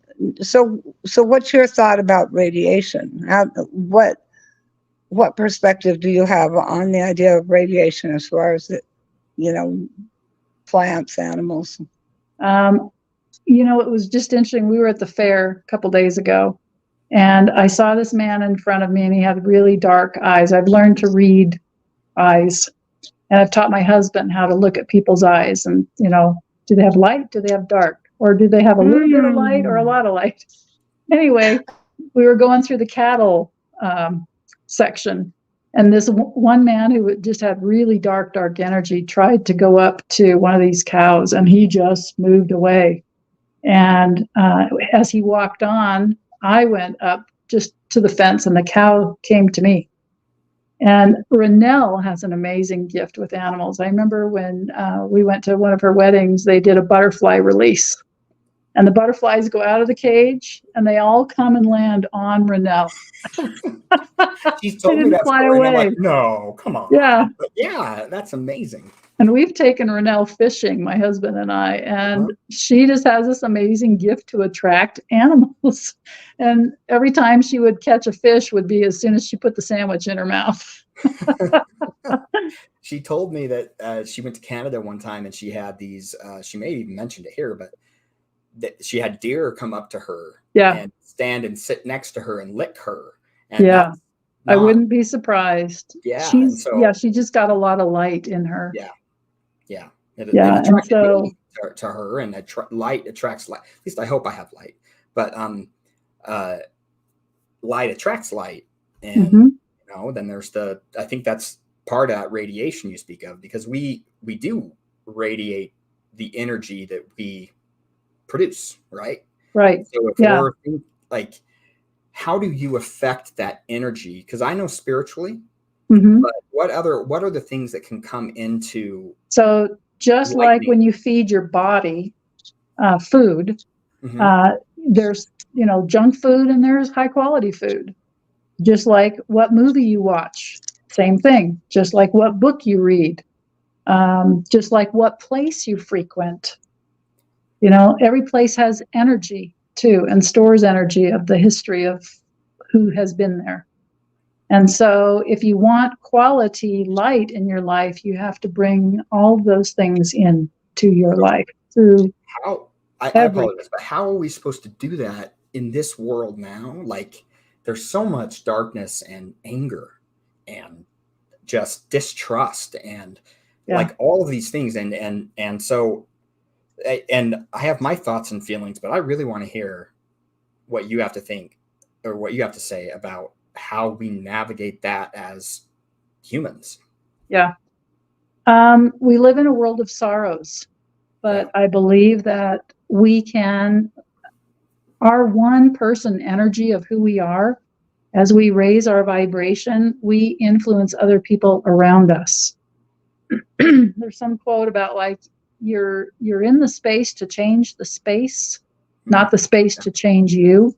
So what's your thought about radiation? What perspective do you have on the idea of radiation as far as plants, animals? It was just interesting. We were at the fair a couple days ago, and I saw this man in front of me, and he had really dark eyes. I've learned to read eyes, and I've taught my husband how to look at people's eyes, and do they have light? Do they have dark? Or do they have a little bit of light or a lot of light? Anyway, we were going through the cattle section, and this one man who just had really dark energy tried to go up to one of these cows, and he just moved away. And as he walked on, I went up just to the fence, and the cow came to me. And Renelle has an amazing gift with animals. I remember when we went to one of her weddings, they did a butterfly release. And the butterflies go out of the cage, and they all come and land on Renelle. She's told me that fly story, and I'm away. like, no, come on. Yeah. But yeah, that's amazing. And we've taken Renelle fishing, my husband and I, and she just has this amazing gift to attract animals. And every time she would catch a fish would be as soon as she put the sandwich in her mouth. She told me that she went to Canada one time, and she had these, she may have even mentioned it here, but that she had deer come up to her and stand and sit next to her and lick her. And I wouldn't be surprised. Yeah. She just got a lot of light in her. Yeah. It and attracted so me to her, and light attracts light. At least I hope I have light. But light attracts light, and then there's I think that's part of that radiation you speak of, because we do radiate the energy that we produce, right? Right. So if we're like, how do you affect that energy? Because I know spiritually, but what are the things that can come into? So just like when you feed your body food, there's junk food and there's high quality food. Just like what movie you watch, same thing. Just like what book you read, just like what place you frequent. Every place has energy too, and stores energy of the history of who has been there. And so if you want quality light in your life, you have to bring all those things into your life through I apologize, but how are we supposed to do that in this world now? Like, there's so much darkness and anger and just distrust and like all of these things. And so, and I have my thoughts and feelings, but I really want to hear what you have to think or what you have to say about how we navigate that as humans. Yeah. We live in a world of sorrows, but I believe that our one person energy of who we are, as we raise our vibration, we influence other people around us. There's some quote about like, you're in the space to change the space, not the space to change you.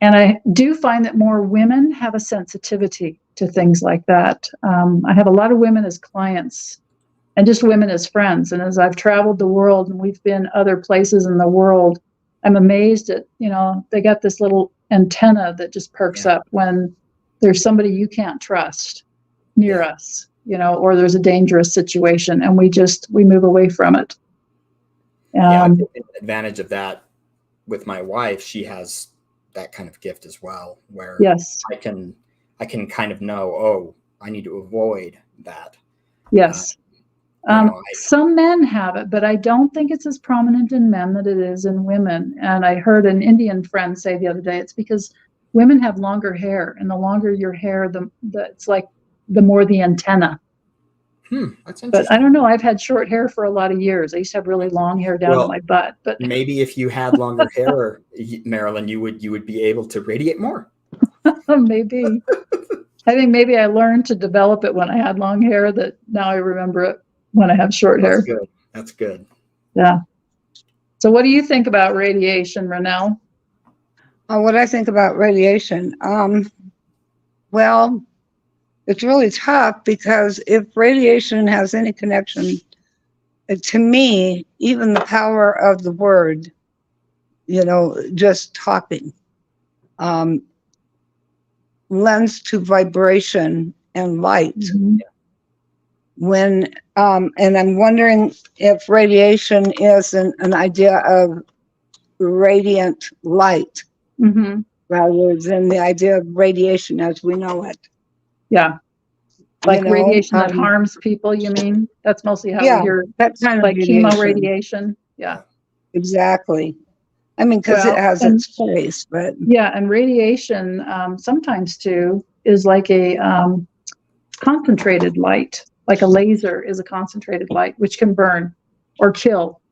And I do find that more women have a sensitivity to things like that. I have a lot of women as clients and just women as friends. And as I've traveled the world and we've been other places in the world, I'm amazed at, they got this little antenna that just perks up when there's somebody you can't trust near us, or there's a dangerous situation, and we move away from it. I've taken advantage of that with my wife. She has that kind of gift as well, where I can kind of know, I need to avoid that. Yes. Some men have it, but I don't think it's as prominent in men that it is in women. And I heard an Indian friend say the other day, it's because women have longer hair, and the longer your hair, it's like the more the antenna. That's But interesting. I don't know. I've had short hair for a lot of years. I used to have really long hair down Well, to my butt, but maybe if you had longer hair, Marilyn, you would be able to radiate more. maybe. I think maybe I learned to develop it when I had long hair, that now I remember it when I have short hair. That's good. That's good. Yeah. So what do you think about radiation, Renelle? What I think about radiation, well, it's really tough because if radiation has any connection, to me, even the power of the word, just talking, lends to vibration and light. Mm-hmm. And I'm wondering if radiation is an idea of radiant light Mm-hmm. rather than the idea of radiation as we know it. Yeah. Like radiation that um, harms people, you mean? That's mostly how we yeah, hear, that kind of like chemo radiation. radiation. Yeah. Exactly. I mean, because it Well, has and its place, but yeah, and radiation sometimes too is like a concentrated light, like a laser is a concentrated light, which can burn or kill.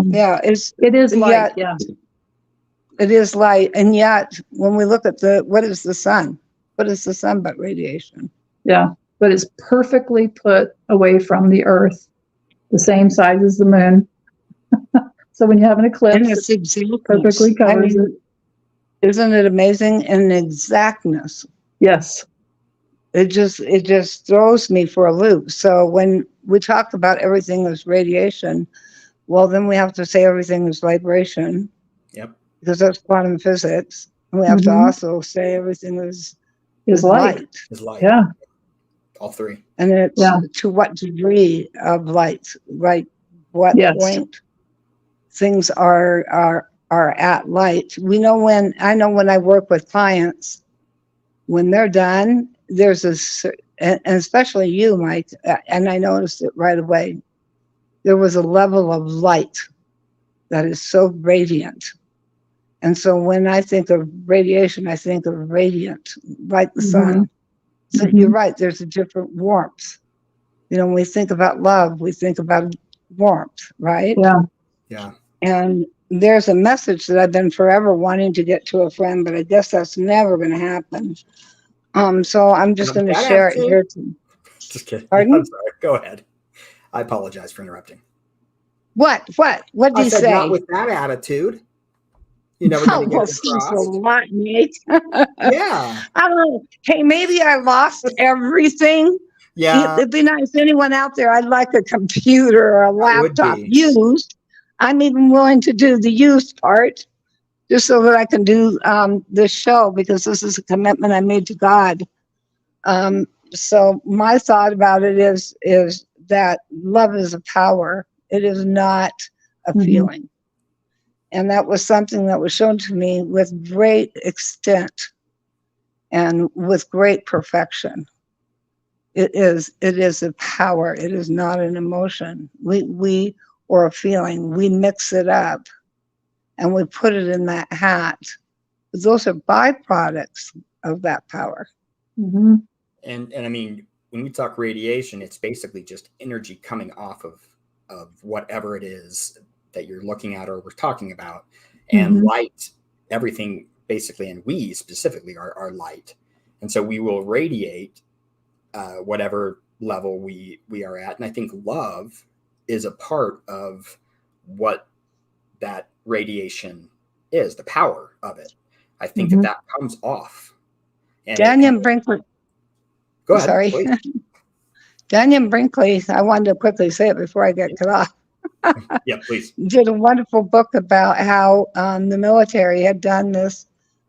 yeah, It is light, yet yeah. it is light, and yet when we look at what is the sun? What is the sun but radiation? Yeah, but it's perfectly put away from the Earth, the same size as the moon. So when you have an eclipse, And it's it perfectly covers it. Isn't it amazing in exactness? Yes. It just throws me for a loop. So when we talk about everything as radiation, well, then we have to say everything is vibration. Yep. Because that's quantum physics. And we have to also say everything is light. Is light. Yeah. All three. And it's to what degree of light, like what point things are at light. I know when I work with clients, when they're done, and especially you, Mike, and I noticed it right away, there was a level of light that is so radiant. And so when I think of radiation, I think of radiant, like the sun. So you're right, there's a different warmth. When we think about love, we think about warmth, right? Yeah. Yeah. And there's a message that I've been forever wanting to get to a friend, but I guess that's never going to happen. So I'm just going to share it here. Just kidding. Pardon? I'm sorry. Go ahead. I apologize for interrupting. What do you say? Not with that attitude. You're never going to get it across. A lot, Nate. Yeah. I don't know. Hey, maybe I lost everything. Yeah. It'd be nice. Anyone out there, I'd like a computer or a laptop used. I'm even willing to do the used part just so that I can do this show, because this is a commitment I made to God. So my thought about it is that love is a power. It is not a feeling. And that was something that was shown to me with great extent and with great perfection. It is a power. It is not an emotion. We or a feeling. We mix it up and we put it in that hat. Those are byproducts of that power. Mm-hmm. And I mean, when we talk radiation, it's basically just energy coming off of whatever it is that you're looking at or we're talking about. And light, everything basically, and we specifically are light. And so we will radiate whatever level we are at. And I think love is a part of what that radiation is, the power of it. I think that comes off. And Daniel Brinkley. Go ahead. Sorry. Daniel Brinkley, I wanted to quickly say it before I get cut off. Yeah, please. Did a wonderful book about how the military had done this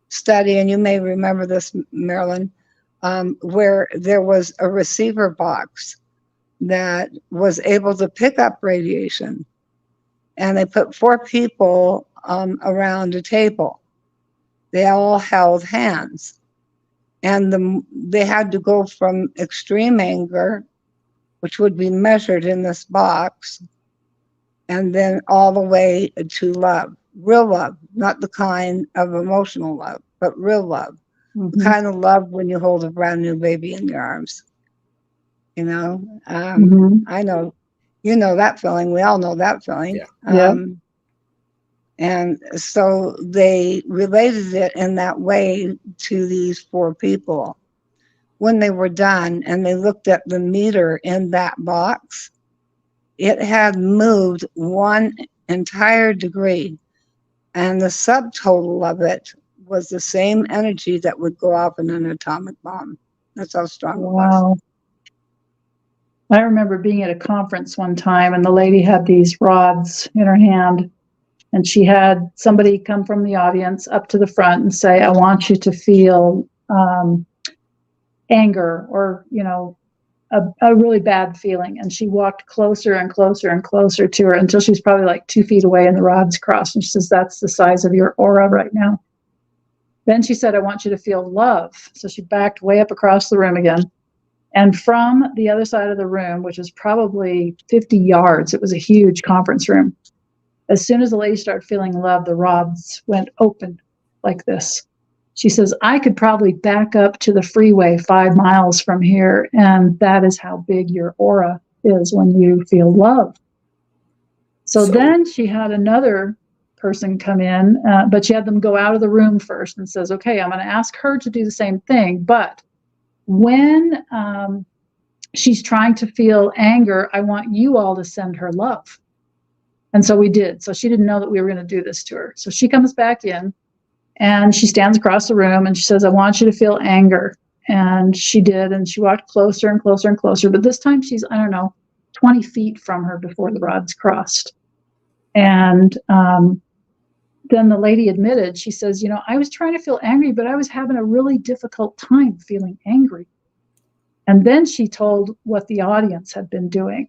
study, and you may remember this, Marilyn, where there was a receiver box that was able to pick up radiation. And they put 4 people around a table. They all held hands. And they had to go from extreme anger, which would be measured in this box, and then all the way to love, real love, not the kind of emotional love, but real love, the kind of love when you hold a brand new baby in your arms. you know. Mhm. I know, you know that feeling. We all know that feeling. Yeah. And so they related it in that way to these 4 people. When they were done and they looked at the meter in that box, it had moved 1 entire degree. And the subtotal of it was the same energy that would go off in an atomic bomb. That's how strong it was. Wow. I remember being at a conference one time, and the lady had these rods in her hand, and she had somebody come from the audience up to the front and say, I want you to feel anger or, a really bad feeling. And she walked closer and closer and closer to her until she was probably like 2 feet away and the rods crossed. And she says, that's the size of your aura right now. Then she said, I want you to feel love. So she backed way up across the room again. And from the other side of the room, which is probably 50 yards, it was a huge conference room. As soon as the lady started feeling love, the rods went open like this. She says, I could probably back up to the freeway 5 miles from here, and that is how big your aura is when you feel love. So then she had another person come in, but she had them go out of the room first and says, okay, I'm going to ask her to do the same thing. But when she's trying to feel anger, I want you all to send her love. And so we did. So she didn't know that we were going to do this to her. So she comes back in and she stands across the room and she says, I want you to feel anger. And she did. And she walked closer and closer and closer. But this time she's, 20 feet from her before the rods crossed. And then the lady admitted, she says, I was trying to feel angry, but I was having a really difficult time feeling angry. And then she told what the audience had been doing.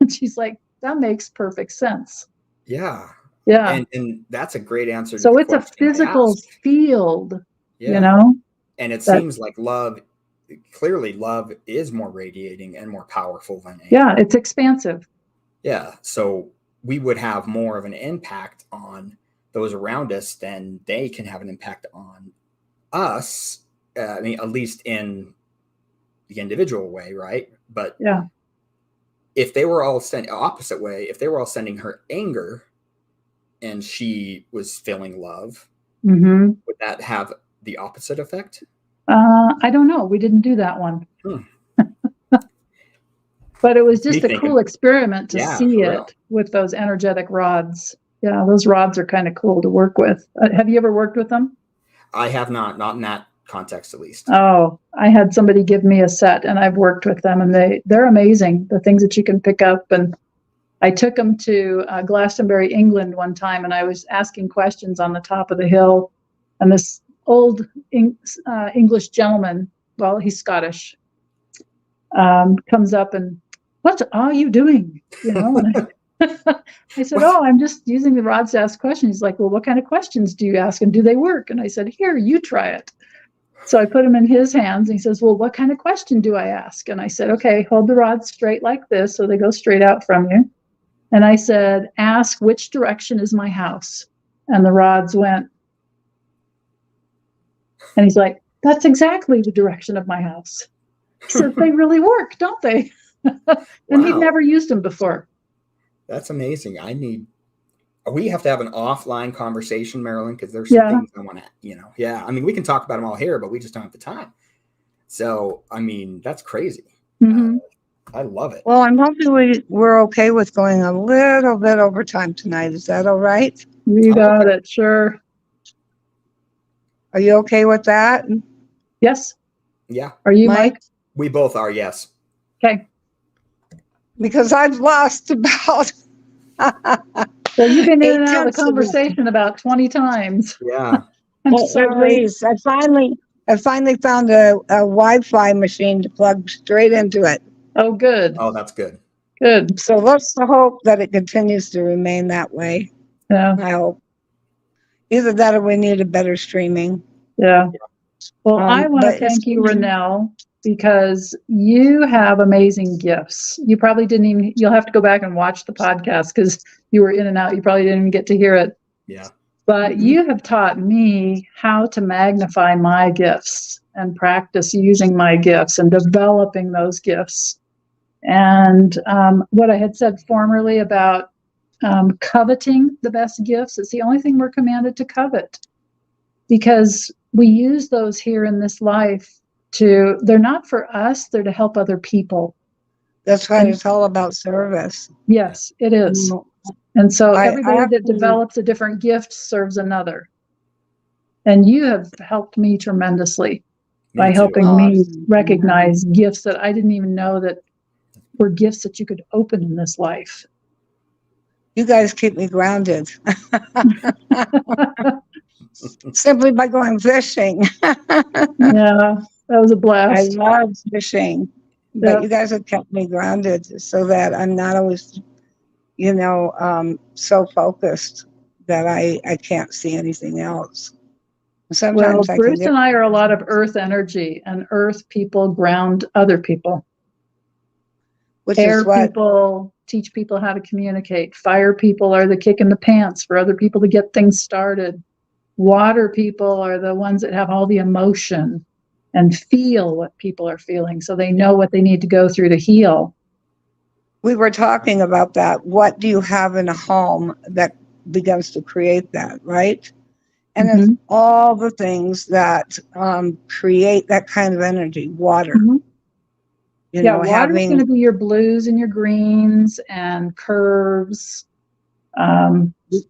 And she's like, that makes perfect sense. Yeah. Yeah. And that's a great answer. So it's a physical field, And it seems like clearly love is more radiating and more powerful than anger. Yeah, it's expansive. Yeah. So we would have more of an impact on those around us than they can have an impact on us. At least in the individual way, right? But if they were all sending opposite way, if they were all sending her anger and she was feeling love, would that have the opposite effect? I don't know. We didn't do that one. But it was just a cool experiment to see it with those energetic rods. Yeah, those rods are kind of cool to work with. Have you ever worked with them? I have not in that context, at least. Oh, I had somebody give me a set and I've worked with them and they're amazing. The things that you can pick up. And I took them to Glastonbury, England one time, and I was asking questions on the top of the hill. And this old English gentleman, well, he's Scottish, comes up and, what are you doing? And I said, I'm just using the rods to ask questions. He's like, well, what kind of questions do you ask and do they work? And I said, here, you try it. So I put them in his hands and he says, well, what kind of question do I ask? And I said, okay, hold the rods straight like this so they go straight out from you. And I said, ask, which direction is my house? And the rods went. And he's like, that's exactly the direction of my house. He said, they really work, don't they? And he'd never used them before. That's amazing. We have to have an offline conversation, Marilyn, because there's some things I want to, we can talk about them all here, but we just don't have the time. So, that's crazy. I love it. Well, I'm hoping we're okay with going a little bit over time tonight. Is that all right? You got it. Sure. Are you okay with that? Yes. Yeah. Are you, Mike? We both are, yes. Okay. Because I've lost about... Well, you've been in and out of the conversation about 20 times. Yeah. I'm sorry. I finally found a Wi-Fi machine to plug straight into it. Oh, good. Oh, that's good. Good. So let's hope that it continues to remain that way. Yeah. I hope. Either that or we need a better streaming. Yeah. Well, I want to thank you, Renelle, because you have amazing gifts. You probably you'll have to go back and watch the podcast because you were in and out. You probably didn't even get to hear it. Yeah. But you have taught me how to magnify my gifts and practice using my gifts and developing those gifts. And what I had said formerly about coveting the best gifts, it's the only thing we're commanded to covet, because we use those here in this life they're not for us, they're to help other people. That's right. It's all about service. Yes, it is. And so everybody that develops a different gift serves another. And you have helped me tremendously by helping me recognize gifts that I didn't even know that were gifts that you could open in this life. You guys keep me grounded. Simply by going fishing. Yeah, that was a blast. I love fishing. But you guys have kept me grounded so that I'm not always, so focused that I can't see anything else. Sometimes Bruce and I are a lot of earth energy, and earth people ground other people. Air people teach people how to communicate. Fire people are the kick in the pants for other people to get things started. Water people are the ones that have all the emotion and feel what people are feeling, so they know what they need to go through to heal. We were talking about that. What do you have in a home that begins to create that, right? And it's all the things that create that kind of energy. Water. Water's going to be your blues and your greens and curves,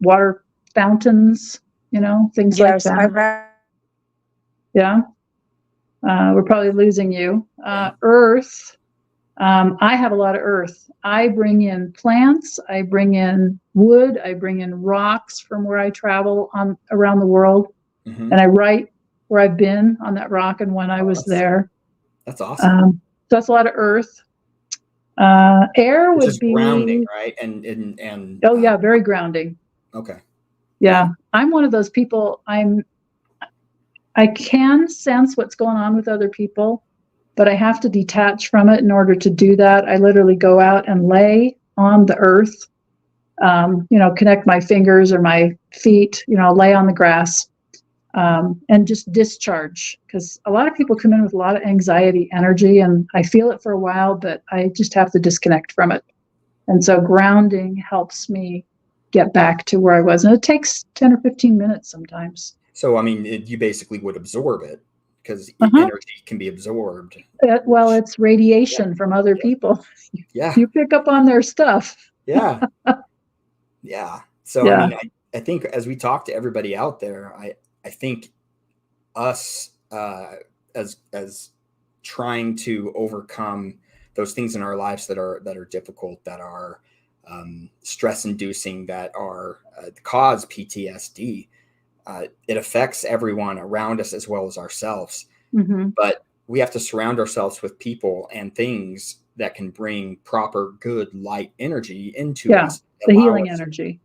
water fountains, things like that. Yeah. We're probably losing you. Earth. I have a lot of earth. I bring in plants. I bring in wood. I bring in rocks from where I travel around the world. And I write where I've been on that rock and when I was there. That's awesome. So that's a lot of earth. Air would be grounding, right? And yeah, very grounding. Okay. Yeah, I'm one of those people. I can sense what's going on with other people, but I have to detach from it in order to do that. I literally go out and lay on the earth, connect my fingers or my feet, lay on the grass, and just discharge. Because a lot of people come in with a lot of anxiety, energy, and I feel it for a while, but I just have to disconnect from it. And so grounding helps me get back to where I was. And it takes 10 or 15 minutes sometimes. So, you basically would absorb it because energy can be absorbed. It's radiation from other people. Yeah. You pick up on their stuff. Yeah. Yeah. So, I think as we talk to everybody out there, I think us as trying to overcome those things in our lives that are difficult, that are stress inducing, that are cause PTSD. It affects everyone around us as well as ourselves. But we have to surround ourselves with people and things that can bring proper, good, light energy into us. The healing energy.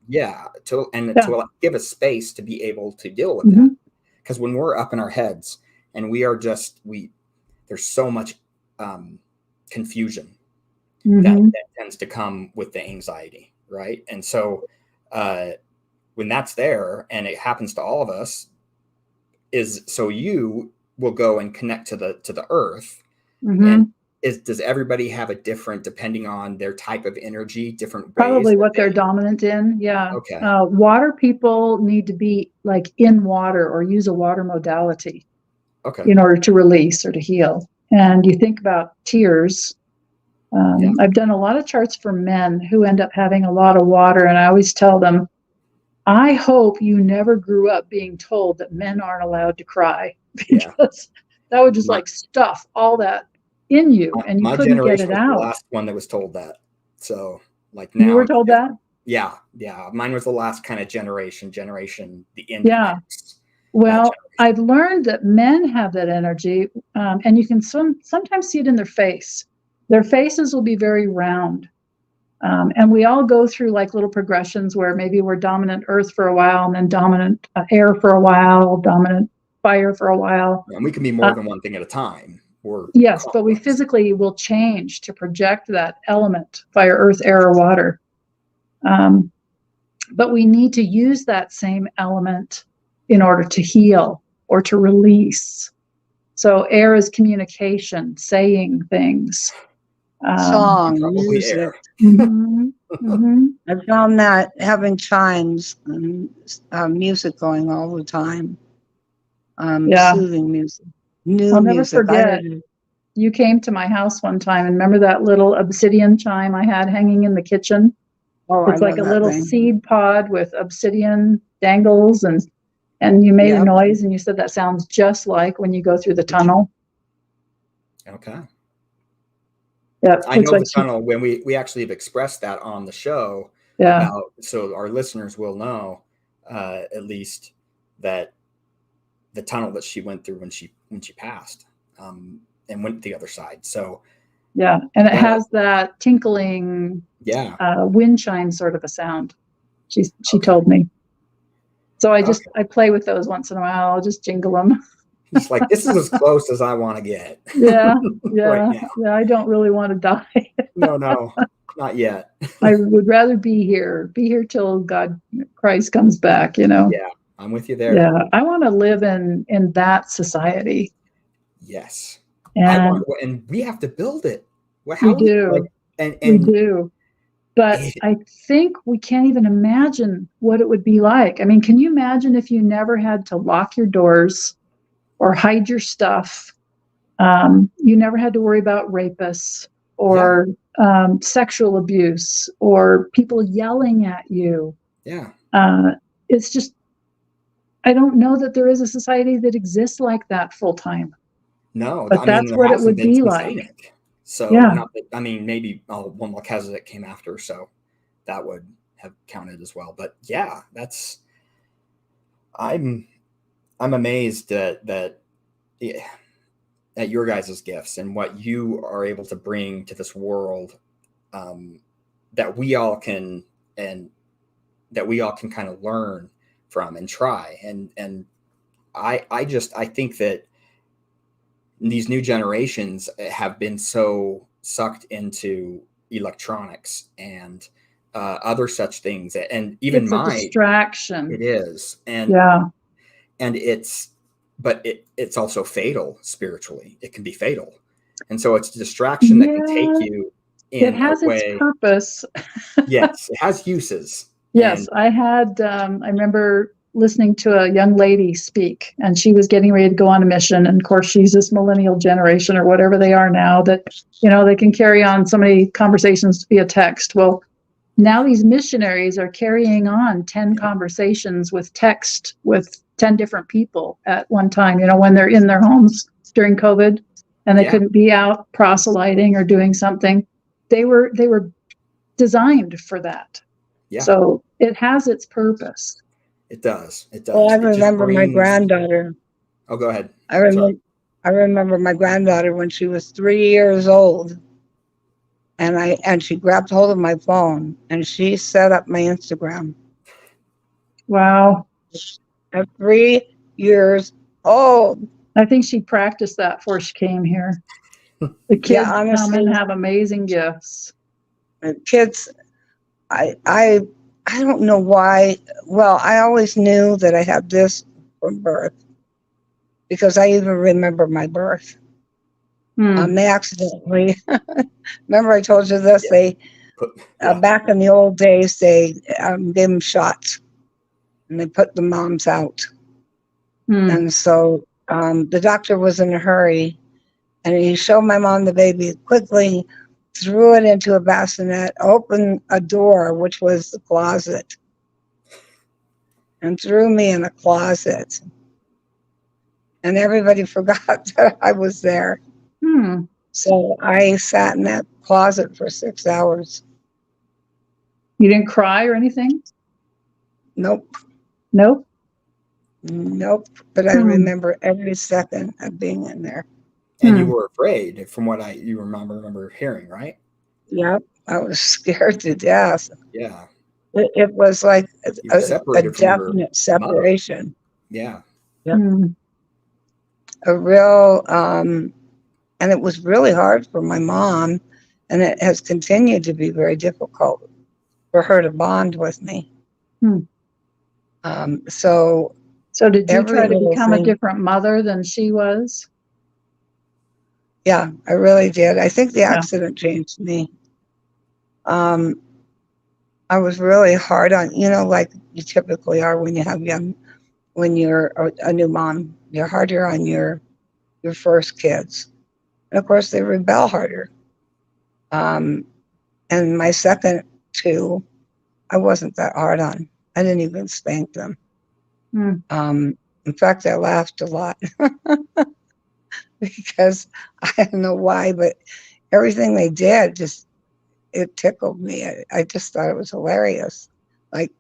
To give us space to be able to deal with that. Because when we're up in our heads and we are there's so much confusion that tends to come with the anxiety, right? And so when that's there and it happens to all of us, so you will go and connect to the earth. And does everybody have a different, depending on their type of energy, different ways? Probably what they're dominant in. Yeah. Okay. Water people need to be like in water or use a water modality. Okay. In order to release or to heal. And you think about tears. I've done a lot of charts for men who end up having a lot of water. And I always tell them, I hope you never grew up being told that men aren't allowed to cry, because that would just stuff all that in you and you couldn't get it out. Was the last one that was told that. So now you were told that? Yeah. Mine was the last kind of generation, the end. Yeah. Well, I've learned that men have that energy, and you can sometimes see it in their face. Their faces will be very round. And we all go through like little progressions where maybe we're dominant earth for a while and then dominant air for a while, dominant fire for a while. And we can be more than one thing at a time. Yes, but we physically will change to project that element, fire, earth, air, or water. But we need to use that same element in order to heal or to release. So air is communication, saying things. Song, Probably music. air. Mhm, mhm. I found that having chimes and music going all the time, Yeah. soothing music, new I'll never music. forget. You came to my house one time and remember that little obsidian chime I had hanging in the kitchen? Oh, I It's love like a that little thing. seed pod with obsidian dangles and you made a Yep. noise and you said that sounds just like when you go through the tunnel. Okay. Yeah. I Looks know like the tunnel when we actually have expressed that on the show yeah. about, so our listeners will know at least that the tunnel that she went through when she passed and went the other side. So Yeah. And it that, has that tinkling yeah. wind chime sort of a sound. She Okay. told me. So I Okay. I play with those once in a while. I'll just jingle them. It's like, this is as close as I want to get. Yeah. Yeah. Right now. Yeah. I don't really want to die. No, not yet. I would rather be here till Christ comes back, you know? Yeah, I'm with you there. Yeah. I want to live in that society. Yes. And And we have to build it. Well, we how do. and We do. But I think we can't even imagine what it would be like. I mean, can you imagine if you never had to lock your doors or hide your stuff? You never had to worry about rapists or sexual abuse or people yelling at you. Yeah. It's just, I don't know that there is a society that exists like that full time. No, But I mean, that's there what it hasn't would been be since like. Enoch. So, Yeah. not that, I mean, maybe one Melchizedek came after, so that would have counted as well. But yeah, I'm amazed that yeah, at your guys' gifts and what you are able to bring to this world, that we all can kind of learn from and try. And I think that these new generations have been so sucked into electronics and other such things, and even It's a distraction. it is, and it's also fatal spiritually. It can be fatal, and so it's a distraction that can take you It in a has its way. purpose. Yes, it has uses. Yes, I remember listening to a young lady speak, and she was getting ready to go on a mission. And of course, she's this millennial generation or whatever they are now that, they can carry on so many conversations via text. Well, now these missionaries are carrying on 10 conversations with text with 10 different people at one time, when they're in their homes during COVID and they couldn't be out proselyting or doing something. They were designed for that. Yeah. So it has its purpose. It does. It does. Well, I It just remember my brings- granddaughter. Oh, go ahead. I remember my granddaughter when she was 3 years old, and she grabbed hold of my phone and she set up my Instagram. Wow. At 3 years old. I think she practiced that before she came here. The kids come and have amazing gifts. Kids, I don't know why. Well, I always knew that I had this from birth because I even remember my birth. They accidentally, remember I told you this, they, back in the old days, they gave them shots and they put the moms out. And so the doctor was in a hurry and he showed my mom the baby quickly, threw it into a bassinet, opened a door, which was the closet, and threw me in a closet. And everybody forgot that I was there. So I sat in that closet for 6 hours. You didn't cry or anything? Nope. Nope. Nope. But I remember every second of being in there. And you were afraid, from what you remember hearing, right? Yep. I was scared to death. Yeah. It was like a definite separation. Yeah. Yep. A real, and it was really hard for my mom, and it has continued to be very difficult for her to bond with me. So did you try to become a different mother than she was? Yeah, I really did. I think the Yeah. accident changed me. I was really hard on, like you typically are when you have when you're a new mom. You're harder on your first kids. And of course, they rebel harder. Um, and my second two, I wasn't that hard on. I didn't even spank them. In fact, I laughed a lot because I don't know why, but everything they did it tickled me. I just thought it was hilarious. Like,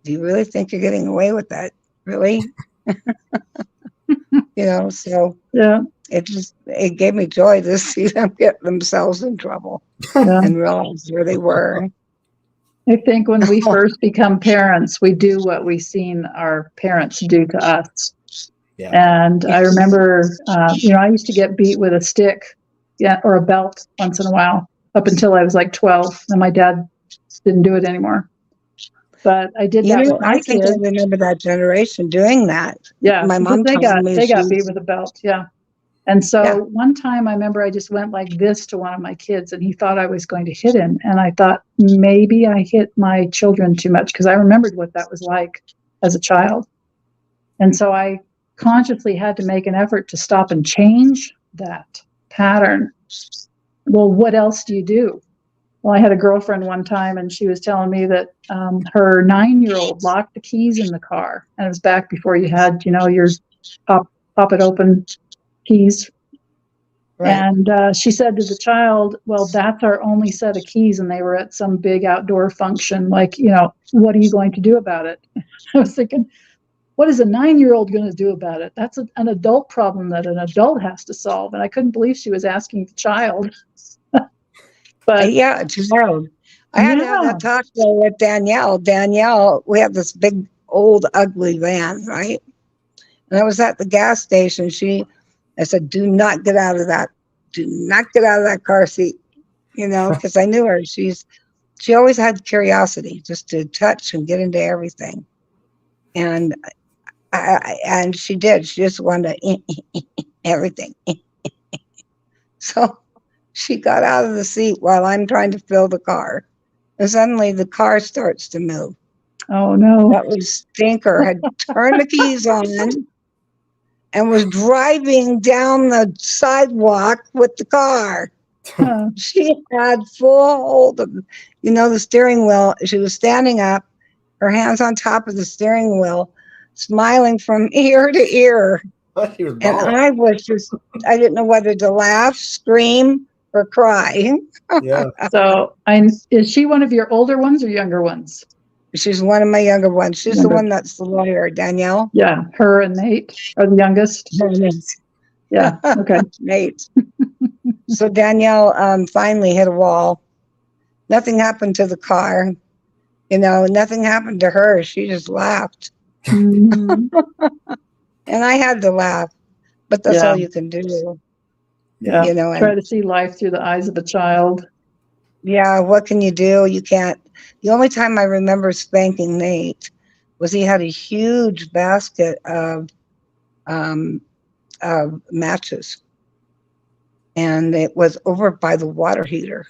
do you really think you're getting away with that? Really? So Yeah. it gave me joy to see them get themselves in trouble Yeah. and realize where they were. I think when we first become parents, we do what we've seen our parents do to us. Yeah. And I remember, I used to get beat with a stick, or a belt once in a while, up until I was like 12, and my dad didn't do it anymore. But I did that with my I think I kids. remember that generation doing that. Yeah, My because mom they told me got beat with a belt. Yeah. And so one time I remember I just went like this to one of my kids, and he thought I was going to hit him. And I thought maybe I hit my children too much, because I remembered what that was like as a child. And so I consciously had to make an effort to stop and change that pattern. Well, what else do you do? Well, I had a girlfriend one time, and she was telling me that her 9-year-old locked the keys in the car. And it was back before you had, your pop it open keys. Right. And she said to the child, well, that's our only set of keys. And they were at some big outdoor function. Like, what are you going to do about it? I was thinking, what is a 9-year-old going to do about it? That's an adult problem that an adult has to solve. And I couldn't believe she was asking the child. But yeah, child. I had to have that talk with Danielle. Danielle, we have this big, old, ugly van, right? And I was at the gas station. I said, do not get out of that. Do not get out of that car seat, because I knew her. She always had curiosity just to touch and get into everything. And and she did. She just wanted to everything. So she got out of the seat while I'm trying to fill the car. And suddenly the car starts to move. Oh, no. That was Stinker had turned the keys on and was driving down the sidewalk with the car. She had full hold of, the steering wheel. She was standing up, her hands on top of the steering wheel, smiling from ear to ear. And I didn't know whether to laugh, scream, or cry. Yeah. So is she one of your older ones or younger ones? She's one of my younger ones. She's the one that's the lawyer, Danielle. Yeah, her and Nate are the youngest. Yeah, okay. Nate. So Danielle finally hit a wall. Nothing happened to the car. Nothing happened to her. She just laughed. Mm-hmm. And I had to laugh, but that's all you can do. Yeah. Try to see life through the eyes of a child. Yeah, what can you do? You can't. The only time I remember spanking Nate was he had a huge basket of matches. And it was over by the water heater.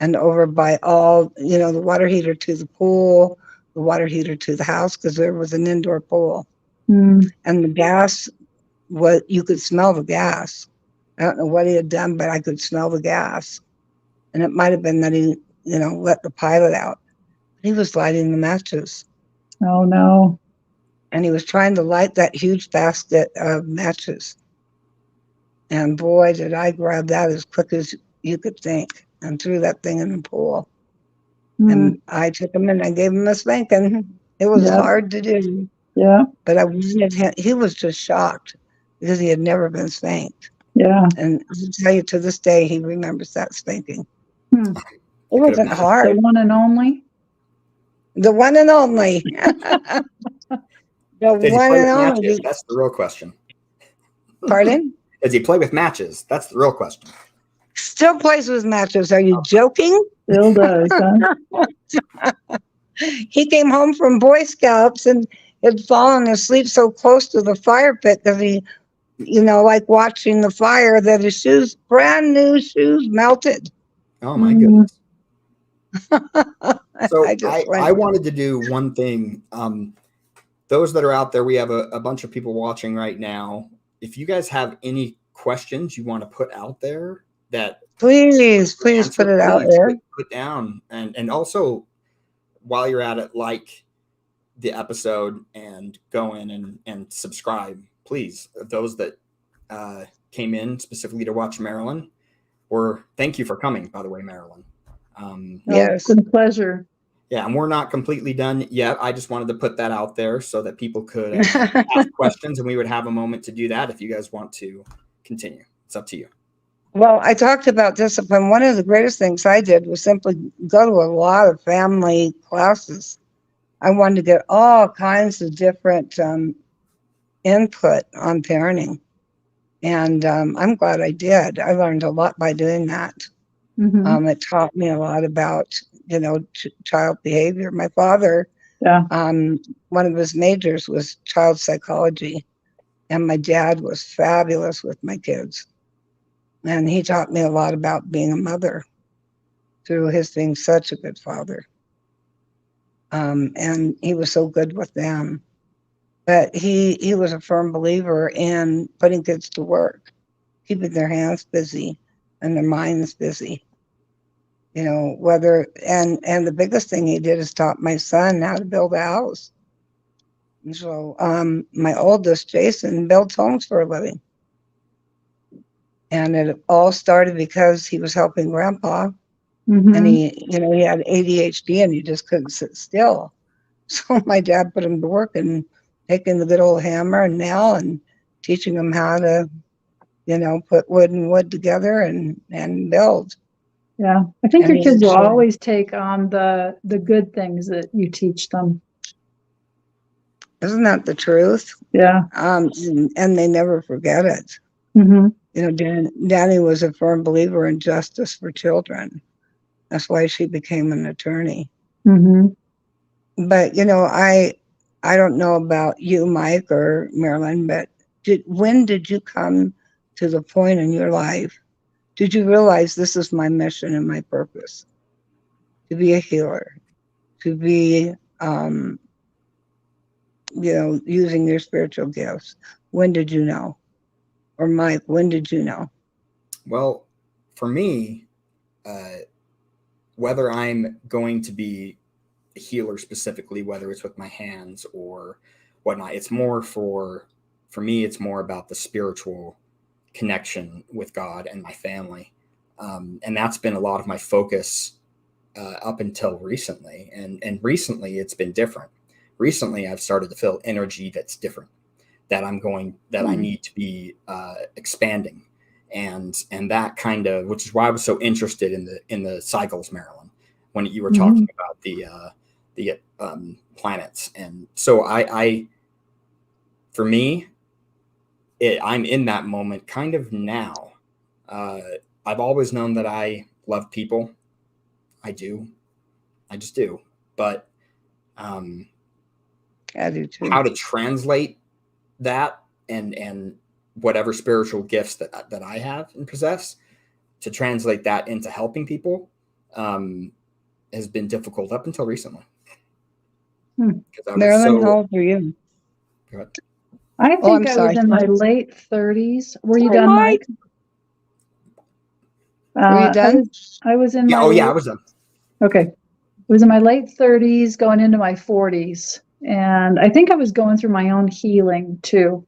And over by all, the water heater to the pool, the water heater to the house, because there was an indoor pool. And the gas, you could smell the gas. I don't know what he had done, but I could smell the gas. And it might have been that he, let the pilot out. He was lighting the matches. Oh, no. And he was trying to light that huge basket of matches. And boy, did I grab that as quick as you could think and threw that thing in the pool. And I took him and I gave him a spanking. It was hard to do. Yeah. But I wanted him, he was just shocked because he had never been spanked. Yeah. And I'll tell you, to this day, he remembers that spanking. It wasn't hard. The one and only? The one and only. The one and only. That's the real question. Pardon? Does he play with matches? That's the real question. Still plays with matches. Are you joking? Still does, huh? He came home from Boy Scouts and had fallen asleep so close to the fire pit because he like watching the fire that his shoes, brand new shoes, melted. Oh my Mm. goodness. So I just went, I wanted to do one thing. Those that are out there, we have a bunch of people watching right now. If you guys have any questions you want to put out there that please put it out there. put down, and also while you're at it, like the episode and go in and subscribe, please. Those that came in specifically to watch Marilyn, or thank you for coming, by the way, Marilyn. Yes. It's been a pleasure. Yeah, and we're not completely done yet. I just wanted to put that out there so that people could ask questions, and we would have a moment to do that if you guys want to continue. It's up to you. Well, I talked about discipline. One of the greatest things I did was simply go to a lot of family classes. I wanted to get all kinds of different input on parenting. And I'm glad I did. I learned a lot by doing that. Mhm. It taught me a lot about, child behavior. My father, Yeah. one of his majors was child psychology. And my dad was fabulous with my kids. And he taught me a lot about being a mother through his being such a good father. And he was so good with them. But he was a firm believer in putting kids to work, keeping their hands busy and their minds busy. And the biggest thing he did is taught my son how to build a house. And so my oldest, Jason, builds homes for a living. And it all started because he was helping Grandpa. Mhm. And he had ADHD and he just couldn't sit still. So my dad put him to work and taking the good old hammer and nail and teaching him how to, put wood and wood together and build. Yeah. I think And your kids will actually- always take on the good things that you teach them. Isn't that the truth? Yeah. And they never forget it. Hmm. Danny was a firm believer in justice for children. That's why she became an attorney. Hmm. But I don't know about you, Mike or Marilyn, but when did you come to the point in your life? Did you realize this is my mission and my purpose? To be a healer, to be, using your spiritual gifts. When did you know? Or Mike, when did you know? Well, for me, whether I'm going to be a healer specifically, whether it's with my hands or whatnot, it's more for me, it's more about the spiritual connection with God and my family. And that's been a lot of my focus up until recently. And recently it's been different. Recently I've started to feel energy that's different, that I need to be expanding. And that kind of, which is why I was so interested in the cycles, Marilyn, when you were talking about the planets. And so for me, I'm in that moment kind of now. I've always known that I love people. I do. I just do. But I do too. how to translate that and whatever spiritual gifts that I have and possess, to translate that into helping people has been difficult up until recently. Marilyn, how old are you? Go ahead. I think I was in my late 30s. Were you done, Mike? Were you done? I was in Yeah. my. Oh, yeah, I was done. Okay. It was in my late 30s, going into my 40s. And I think I was going through my own healing too.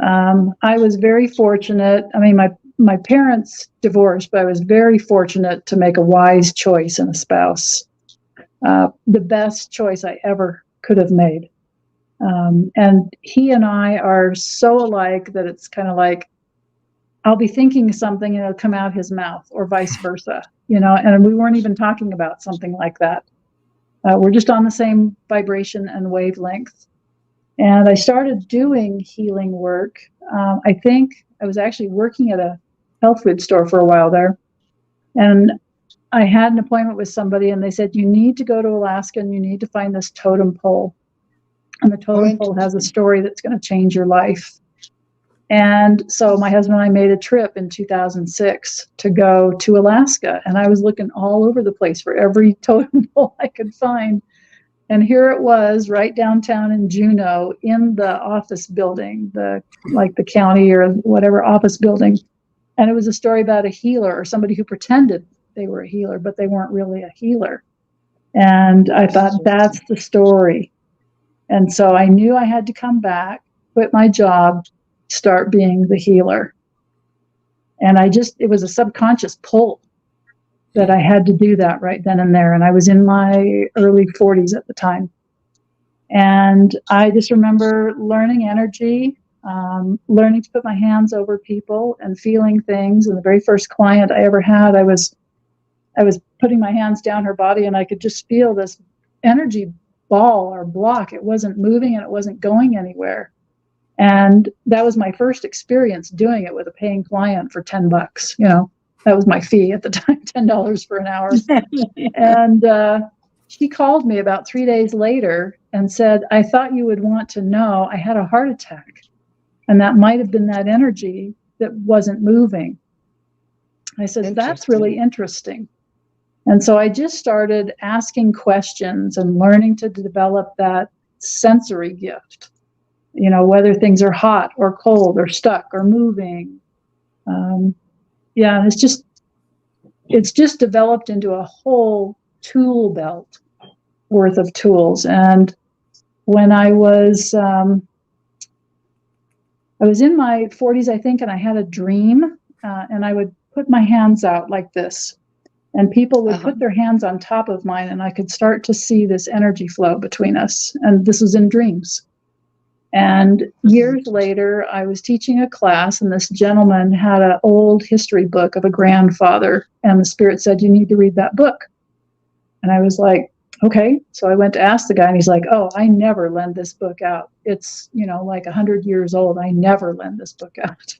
I was very fortunate. I mean, my parents divorced, but I was very fortunate to make a wise choice in a spouse. The best choice I ever could have made. And he and I are so alike that it's kind of like, I'll be thinking something and it'll come out his mouth, or vice versa, and we weren't even talking about something like that. We're just on the same vibration and wavelength. And I started doing healing work. I think I was actually working at a health food store for a while there. And I had an appointment with somebody and they said, you need to go to Alaska and you need to find this totem pole. And the totem pole has a story that's going to change your life. And so my husband and I made a trip in 2006 to go to Alaska. And I was looking all over the place for every totem pole I could find. And here it was right downtown in Juneau in the office building, the county or whatever office building. And it was a story about a healer or somebody who pretended they were a healer, but they weren't really a healer. And I thought, that's the story. And so I knew I had to come back, quit my job, start being the healer. And it was a subconscious pull that I had to do that right then and there. And I was in my early 40s at the time. And I just remember learning energy, learning to put my hands over people and feeling things. And the very first client I ever had, I was putting my hands down her body, and I could just feel this energy ball or block. It wasn't moving and it wasn't going anywhere. And that was my first experience doing it with a paying client for $10. That was my fee at the time, $10 for an hour. And she called me about 3 days later and said, I thought you would want to know I had a heart attack. And that might have been that energy that wasn't moving. I said, that's really interesting. And so I just started asking questions and learning to develop that sensory gift, whether things are hot or cold or stuck or moving. It's just developed into a whole tool belt worth of tools. And when I was in my 40s, I think, and I had a dream, and I would put my hands out like this, and people would put their hands on top of mine, and I could start to see this energy flow between us. And this was in dreams. And years later, I was teaching a class, and this gentleman had an old history book of a grandfather, and the spirit said, you need to read that book. And I was like, okay. So I went to ask the guy, and he's like, oh, I never lend this book out. It's, like 100 years old. I never lend this book out.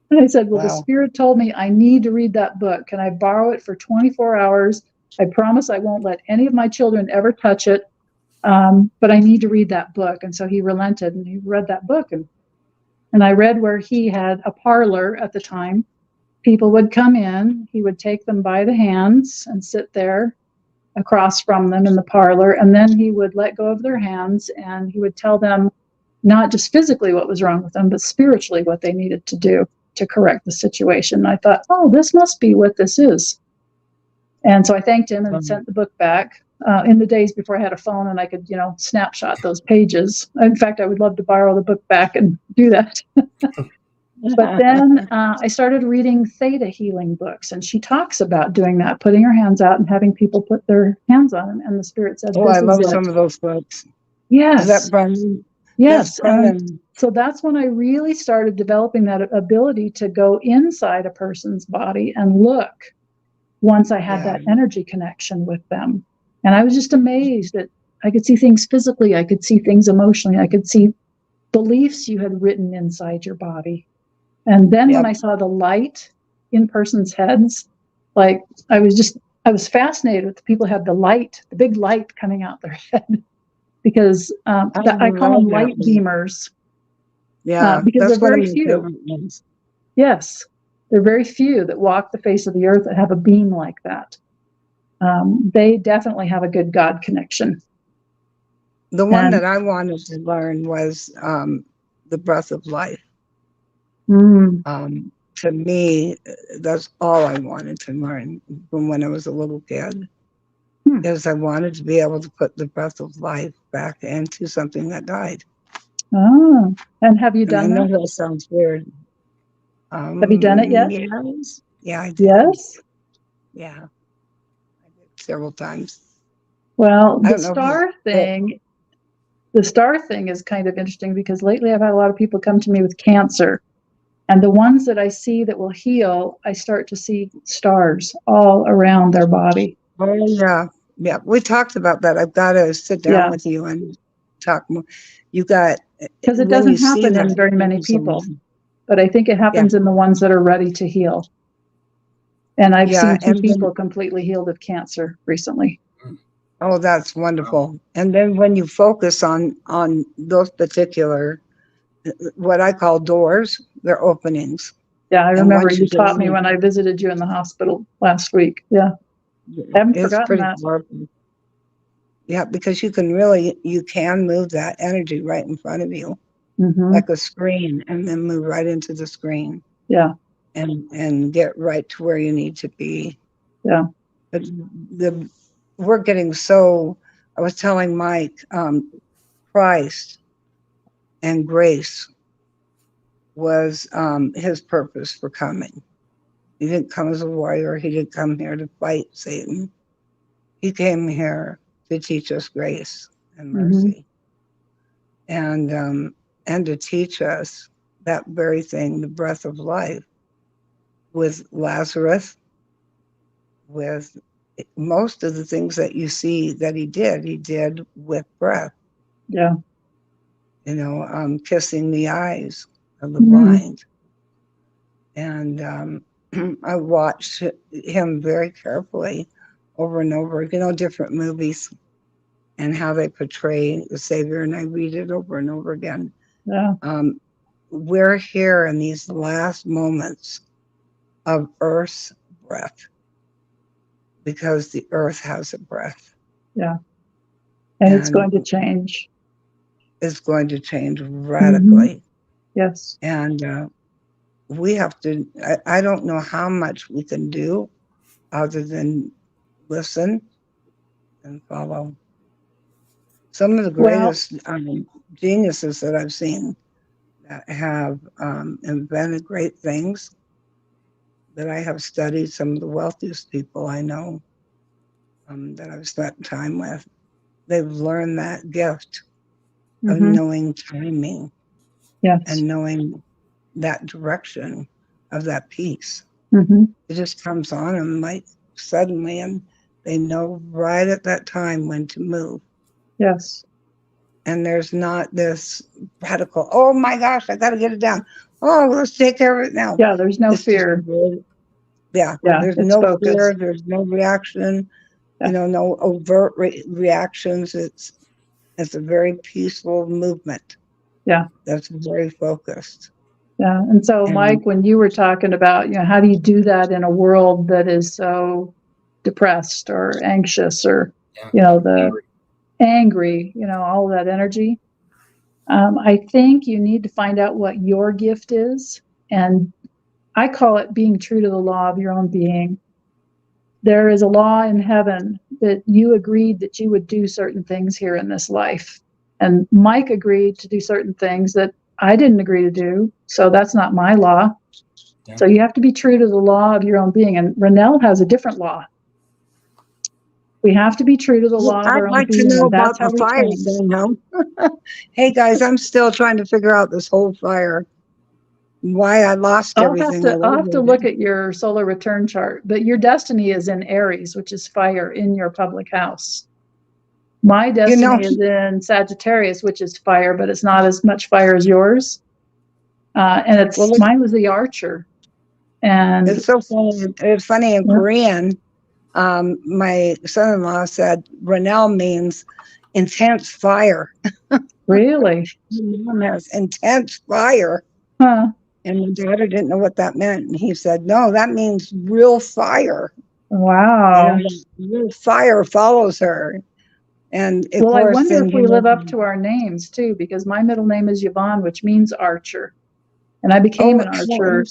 And I said, well, The spirit told me I need to read that book. Can I borrow it for 24 hours? I promise I won't let any of my children ever touch it. But I need to read that book. And so he relented, and he read that book. And I read where he had a parlor at the time. People would come in, he would take them by the hands and sit there across from them in the parlor. And then he would let go of their hands, and he would tell them not just physically what was wrong with them, but spiritually what they needed to do to correct the situation. And I thought, oh, this must be what this is. And so I thanked him and sent the book back. In the days before I had a phone and I could, snapshot those pages. In fact, I would love to borrow the book back and do that. But then I started reading theta healing books, and she talks about doing that, putting her hands out and having people put their hands on them. And the spirit said, I love some of those books. Yes. Is that Brennan? Yes. And so that's when I really started developing that ability to go inside a person's body and look once I had that energy connection with them. And I was just amazed that I could see things physically. I could see things emotionally. I could see beliefs you had written inside your body. And then when I saw the light in persons' heads, I was fascinated with the people who had the big light coming out their head, because I call them light beamers. Yeah, because they're very few. Yes, there are very few that walk the face of the earth that have a beam like that. They definitely have a good God connection. The one that I wanted to learn was the breath of life. To me, that's all I wanted to learn from when I was a little kid. Is I wanted to be able to put the breath of life back into something that died. Oh, and have you done that? I know that sounds weird. Have you done it yet? Yes. Yeah, I did. Yes? Yeah. I did several times. Well, the star thing is kind of interesting, because lately I've had a lot of people come to me with cancer. And the ones that I see that will heal, I start to see stars all around their body. Oh, yeah. Yeah, we talked about that. I've got to sit down with you and talk more. Because it doesn't happen in very many people, but I think it happens in the ones that are ready to heal. And I've seen 2 people completely healed of cancer recently. Oh, that's wonderful. And then when you focus on those particular what I call doors. They're openings. Yeah, I And remember once you you go taught me in, when I visited you in the hospital last week. Yeah, I haven't it's forgotten pretty that. powerful. Yeah, because you can move that energy right in front of you, Hmm. like a screen, and then move right into the screen Yeah, and get right to where you need to be. yeah. But we're getting so, I was telling Mike, Christ and grace was his purpose for coming. He didn't come as a warrior. He didn't come here to fight Satan. He came here to teach us grace and Hmm. mercy, and to teach us that very thing, the breath of life, with Lazarus, with most of the things that you see that he did with breath. Yeah. Kissing the eyes of the Mm. blind. And I watched him very carefully over and over, different movies and how they portray the Savior. And I read it over and over again. Yeah. We're here in these last moments of Earth's breath because the Earth has a breath. Yeah. And it's going to change. It's going to change radically. Yes. And we have to, I don't know how much we can do other than listen and follow. Some of the Well, greatest geniuses that I've seen that have invented great things, that I have studied, some of the wealthiest people I know that I've spent time with, they've learned that gift of knowing timing yes. and knowing that direction of that piece. It just comes on them like suddenly, and they know right at that time when to move. Yes. And there's not this radical, oh my gosh, I got to get it down. Oh, let's take care of it now. Yeah, there's no It's just fear. yeah, there's it's no focused. fear, there's no reaction, Yeah. no overt reactions. It's a very peaceful movement. Yeah. That's very focused. Yeah. And so, Mike, when you were talking about, how do you do that in a world that is so depressed or anxious or, the angry, all of that energy, I think you need to find out what your gift is. And I call it being true to the law of your own being. There is a law in heaven that you agreed that you would do certain things here in this life. And Mike agreed to do certain things that I didn't agree to do. So that's not my law. Yeah. So you have to be true to the law of your own being. And Renelle has a different law. We have to be true to the law of our own being. I'd like to know about the fire thing. Hey guys, I'm still trying to figure out this whole fire. Why I lost everything. I'll have to look at your solar return chart, but your destiny is in Aries, which is fire, in your public house. My destiny is in Sagittarius, which is fire, but it's not as much fire as yours. And mine was the Archer. And it's so funny. It's funny in Korean. My son-in-law said Renelle means intense fire. Really? Has intense fire. Huh. And my daughter didn't know what that meant. And he said, no, that means real fire. Wow. Real fire follows her. And I wonder if we live up to our names too, because my middle name is Yvonne, which means Archer. And I became an Archer.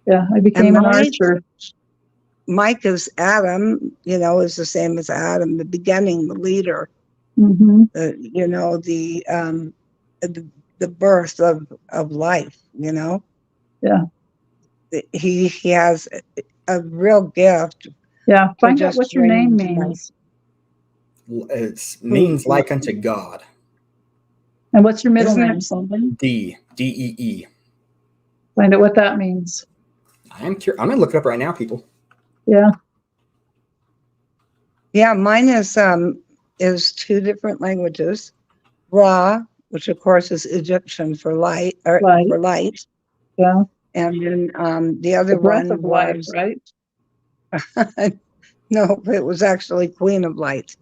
Yeah, I became an Archer. Mike is Adam, is the same as Adam, the beginning, the leader. The birth of life, Yeah. He has a real gift. Yeah. Find out what your name means. It means like unto God. And what's your middle name? D-E-E. Find out what that means. I'm gonna look it up right now, people. Yeah. Yeah, mine is two different languages. Ra, which of course is Egyptian for light, or for light. Yeah. And then the other breath one of life, was right? No, it was actually Queen of Light.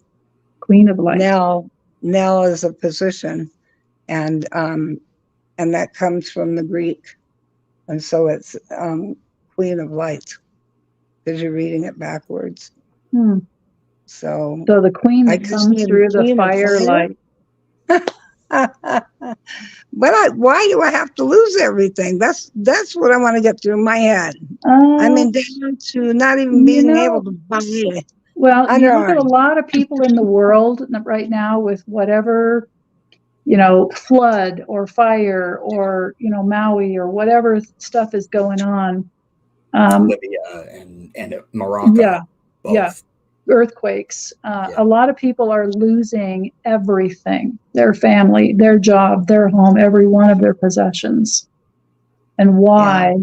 Queen of Light. Nell is a position, and and that comes from the Greek. And so it's Queen of Light, because you're reading it backwards. Hmm. So So the queen I that just comes mean through the Queen of firelight. Why do I have to lose everything? That's what I want to get through my head. I mean, down to not even being able to buy it. Well, you look at a lot of people in the world right now with whatever, flood or fire or, Maui or whatever stuff is going on. Libya and Morocco. Yeah. Both. Yeah. Earthquakes. A lot of people are losing everything, their family, their job, their home, every one of their possessions. And why?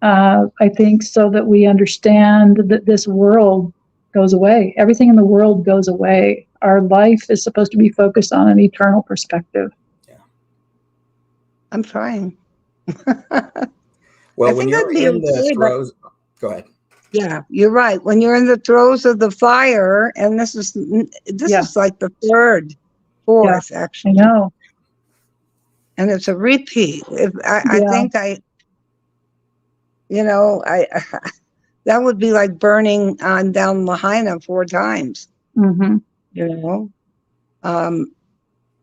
I think so that we understand that this world goes away. Everything in the world goes away. Our life is supposed to be focused on an eternal perspective. Yeah. I'm trying. Well, when you're in the throes, go ahead. Yeah, you're right. When you're in the throes of the fire, and this is like the fourth, actually. I know. And it's a repeat. I think that would be like burning on down Lahaina 4 times. Mm-hmm.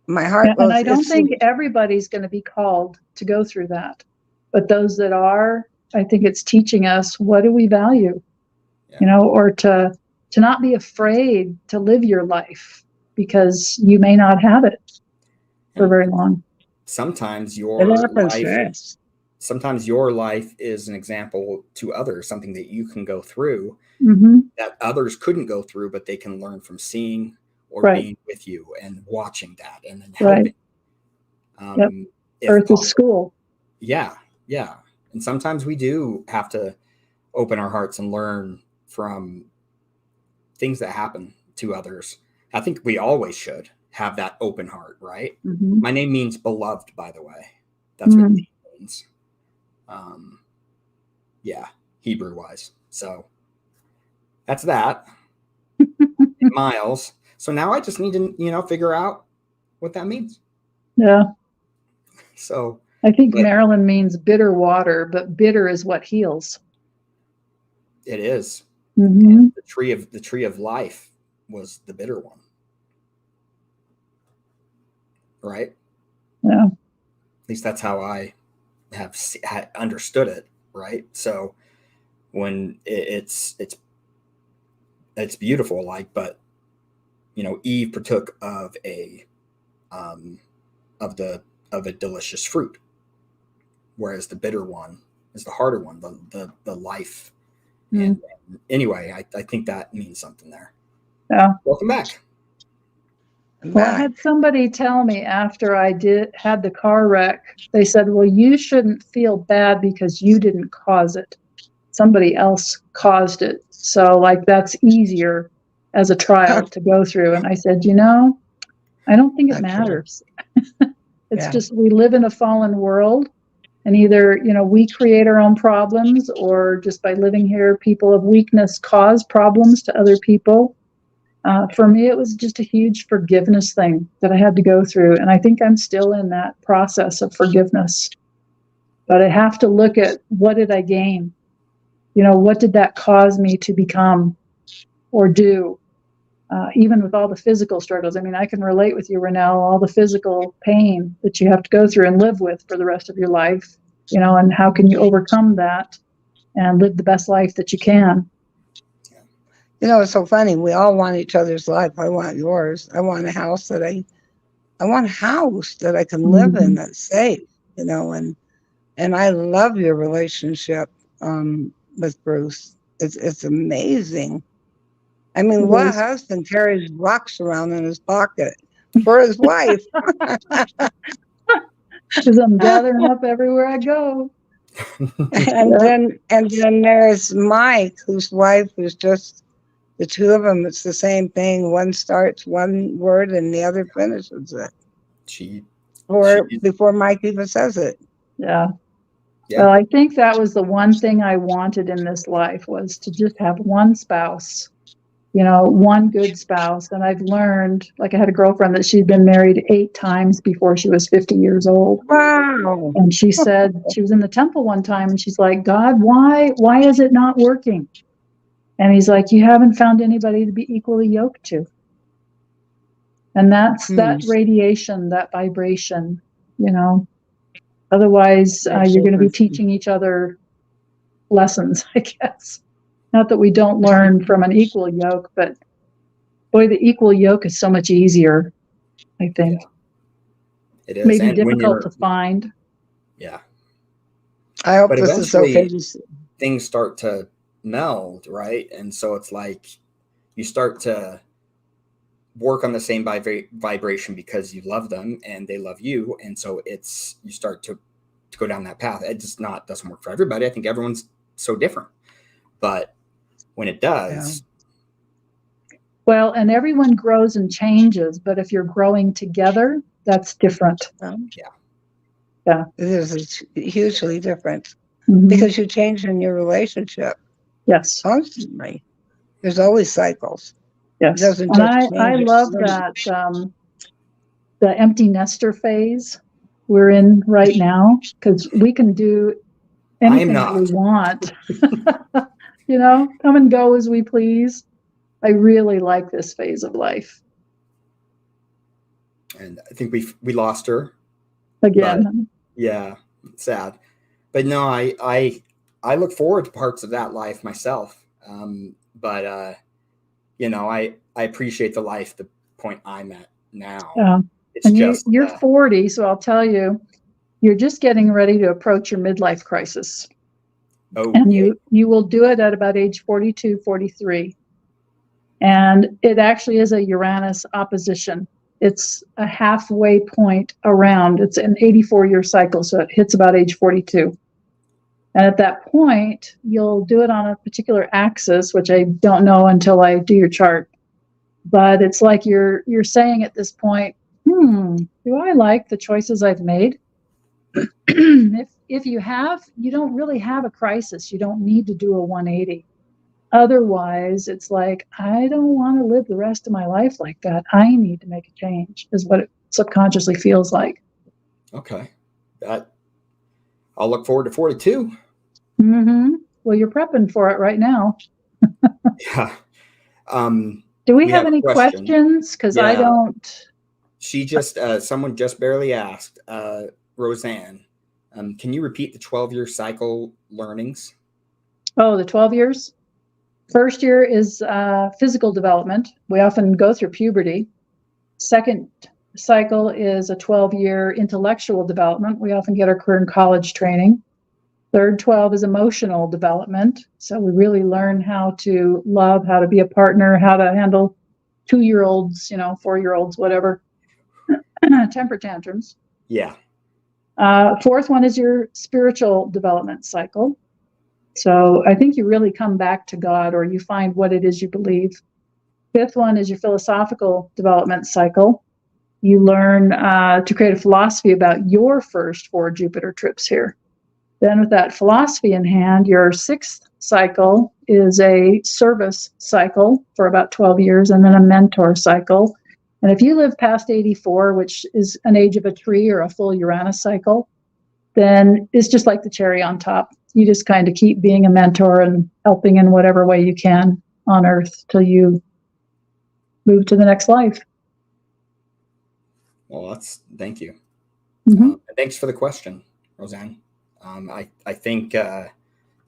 My heart goes. And I don't think everybody's going to be called to go through that, but those that are, I think it's teaching us, what do we value, or to not be afraid to live your life, because you may not have it for very long. Sometimes sometimes your life is an example to others, something that you can go through that others couldn't go through, but they can learn from seeing or being with you and watching that and then helping. Earth is school. Yeah. And sometimes we do have to open our hearts and learn from things that happen to others. I think we always should have that open heart, right? My name means beloved, by the way. That's what it means. Hebrew wise. So that's that. Miles. So now I just need to, figure out what that means. Yeah. So I think Marilyn means bitter water, but bitter is what heals. It is. The tree of life was the bitter one. Right? Yeah. At least that's how I have understood it, right? So when it's beautiful, but Eve partook of a delicious fruit, whereas the bitter one is the harder one, the life. And anyway, I think that means something there. Yeah. Welcome back. Well, I had somebody tell me after I had the car wreck, they said, well, you shouldn't feel bad because you didn't cause it. Somebody else caused it. So that's easier as a trial to go through. And I said, I don't think it matters. It's just, we live in a fallen world, and either, we create our own problems, or just by living here, people of weakness cause problems to other people. For me, it was just a huge forgiveness thing that I had to go through. And I think I'm still in that process of forgiveness. But I have to look at, what did I gain? What did that cause me to become or do? Even with all the physical struggles. I mean, I can relate with you, Renelle, all the physical pain that you have to go through and live with for the rest of your life, and how can you overcome that and live the best life that you can? It's so funny. We all want each other's life. I want yours. I want a house that I can live in that's safe, and I love your relationship with Bruce. It's amazing. I mean, what husband carries rocks around in his pocket for his wife? Because I'm gathering up everywhere I go. And then there's Mike, whose wife is just the two of them. It's the same thing. One starts one word and the other finishes it. Before Mike even says it. Yeah. Well, I think that was the one thing I wanted in this life, was to just have one spouse one good spouse. And I've learned, like I had a girlfriend that she'd been married 8 times before she was 50 years old. Wow. And she said she was in the temple one time and she's like, God, why is it not working? And he's like, you haven't found anybody to be equally yoked to. And that's that radiation, that vibration, Otherwise, you're going to be teaching each other lessons, I guess. Not that we don't learn from an equal yoke, but boy, the equal yoke is so much easier, I think. Yeah, it is. Maybe And when difficult to find. Yeah. I hope But this is okay. things start to meld, right? And so it's like you start to work on the same vibration because you love them and they love you. And so you start to go down that path. It just doesn't work for everybody. I think everyone's so different. But when it does. Yeah. Well, and everyone grows and changes, but if you're growing together, that's different. Yeah. It is. It's hugely different because you change in your relationship. Yes. Constantly. There's always cycles. Yes. And I love that the empty nester phase we're in right now, because we can do anything that we want. Come and go as we please. I really like this phase of life. And I think we lost her again. Yeah, sad. But no, I look forward to parts of that life myself. But I appreciate the life, the point I'm at now. Yeah. And you're 40, so I'll tell you, you're just getting ready to approach your midlife crisis. Oh, and you will do it at about age 42, 43. And it actually is a Uranus opposition. It's a halfway point around. It's an 84-year cycle, so it hits about age 42. And at that point, you'll do it on a particular axis, which I don't know until I do your chart. But it's like you're saying at this point, do I like the choices I've made? If you have, you don't really have a crisis. You don't need to do a 180. Otherwise, it's like, I don't want to live the rest of my life like that. I need to make a change, is what it subconsciously feels like. Okay. I'll look forward to 42. Well, you're prepping for it right now. Yeah. Do we have any questions? Because I don't. She someone just barely asked, Roseanne, can you repeat the 12-year cycle learnings? Oh, the 12 years? First year is physical development. We often go through puberty. Second cycle is a 12-year intellectual development. We often get our career in college training. Third 12 is emotional development. So we really learn how to love, how to be a partner, how to handle 2-year-olds, 4-year-olds, whatever, temper tantrums. Yeah. Fourth one is your spiritual development cycle. So I think you really come back to God, or you find what it is you believe. Fifth one is your philosophical development cycle. You learn to create a philosophy about your first 4 Jupiter trips here. Then with that philosophy in hand, your 6th cycle is a service cycle for about 12 years, and then a mentor cycle. And if you live past 84, which is an age of a tree or a full Uranus cycle, then it's just like the cherry on top. You just kind of keep being a mentor and helping in whatever way you can on Earth till you move to the next life. Well, thank you. Thanks for the question, Roseanne. I think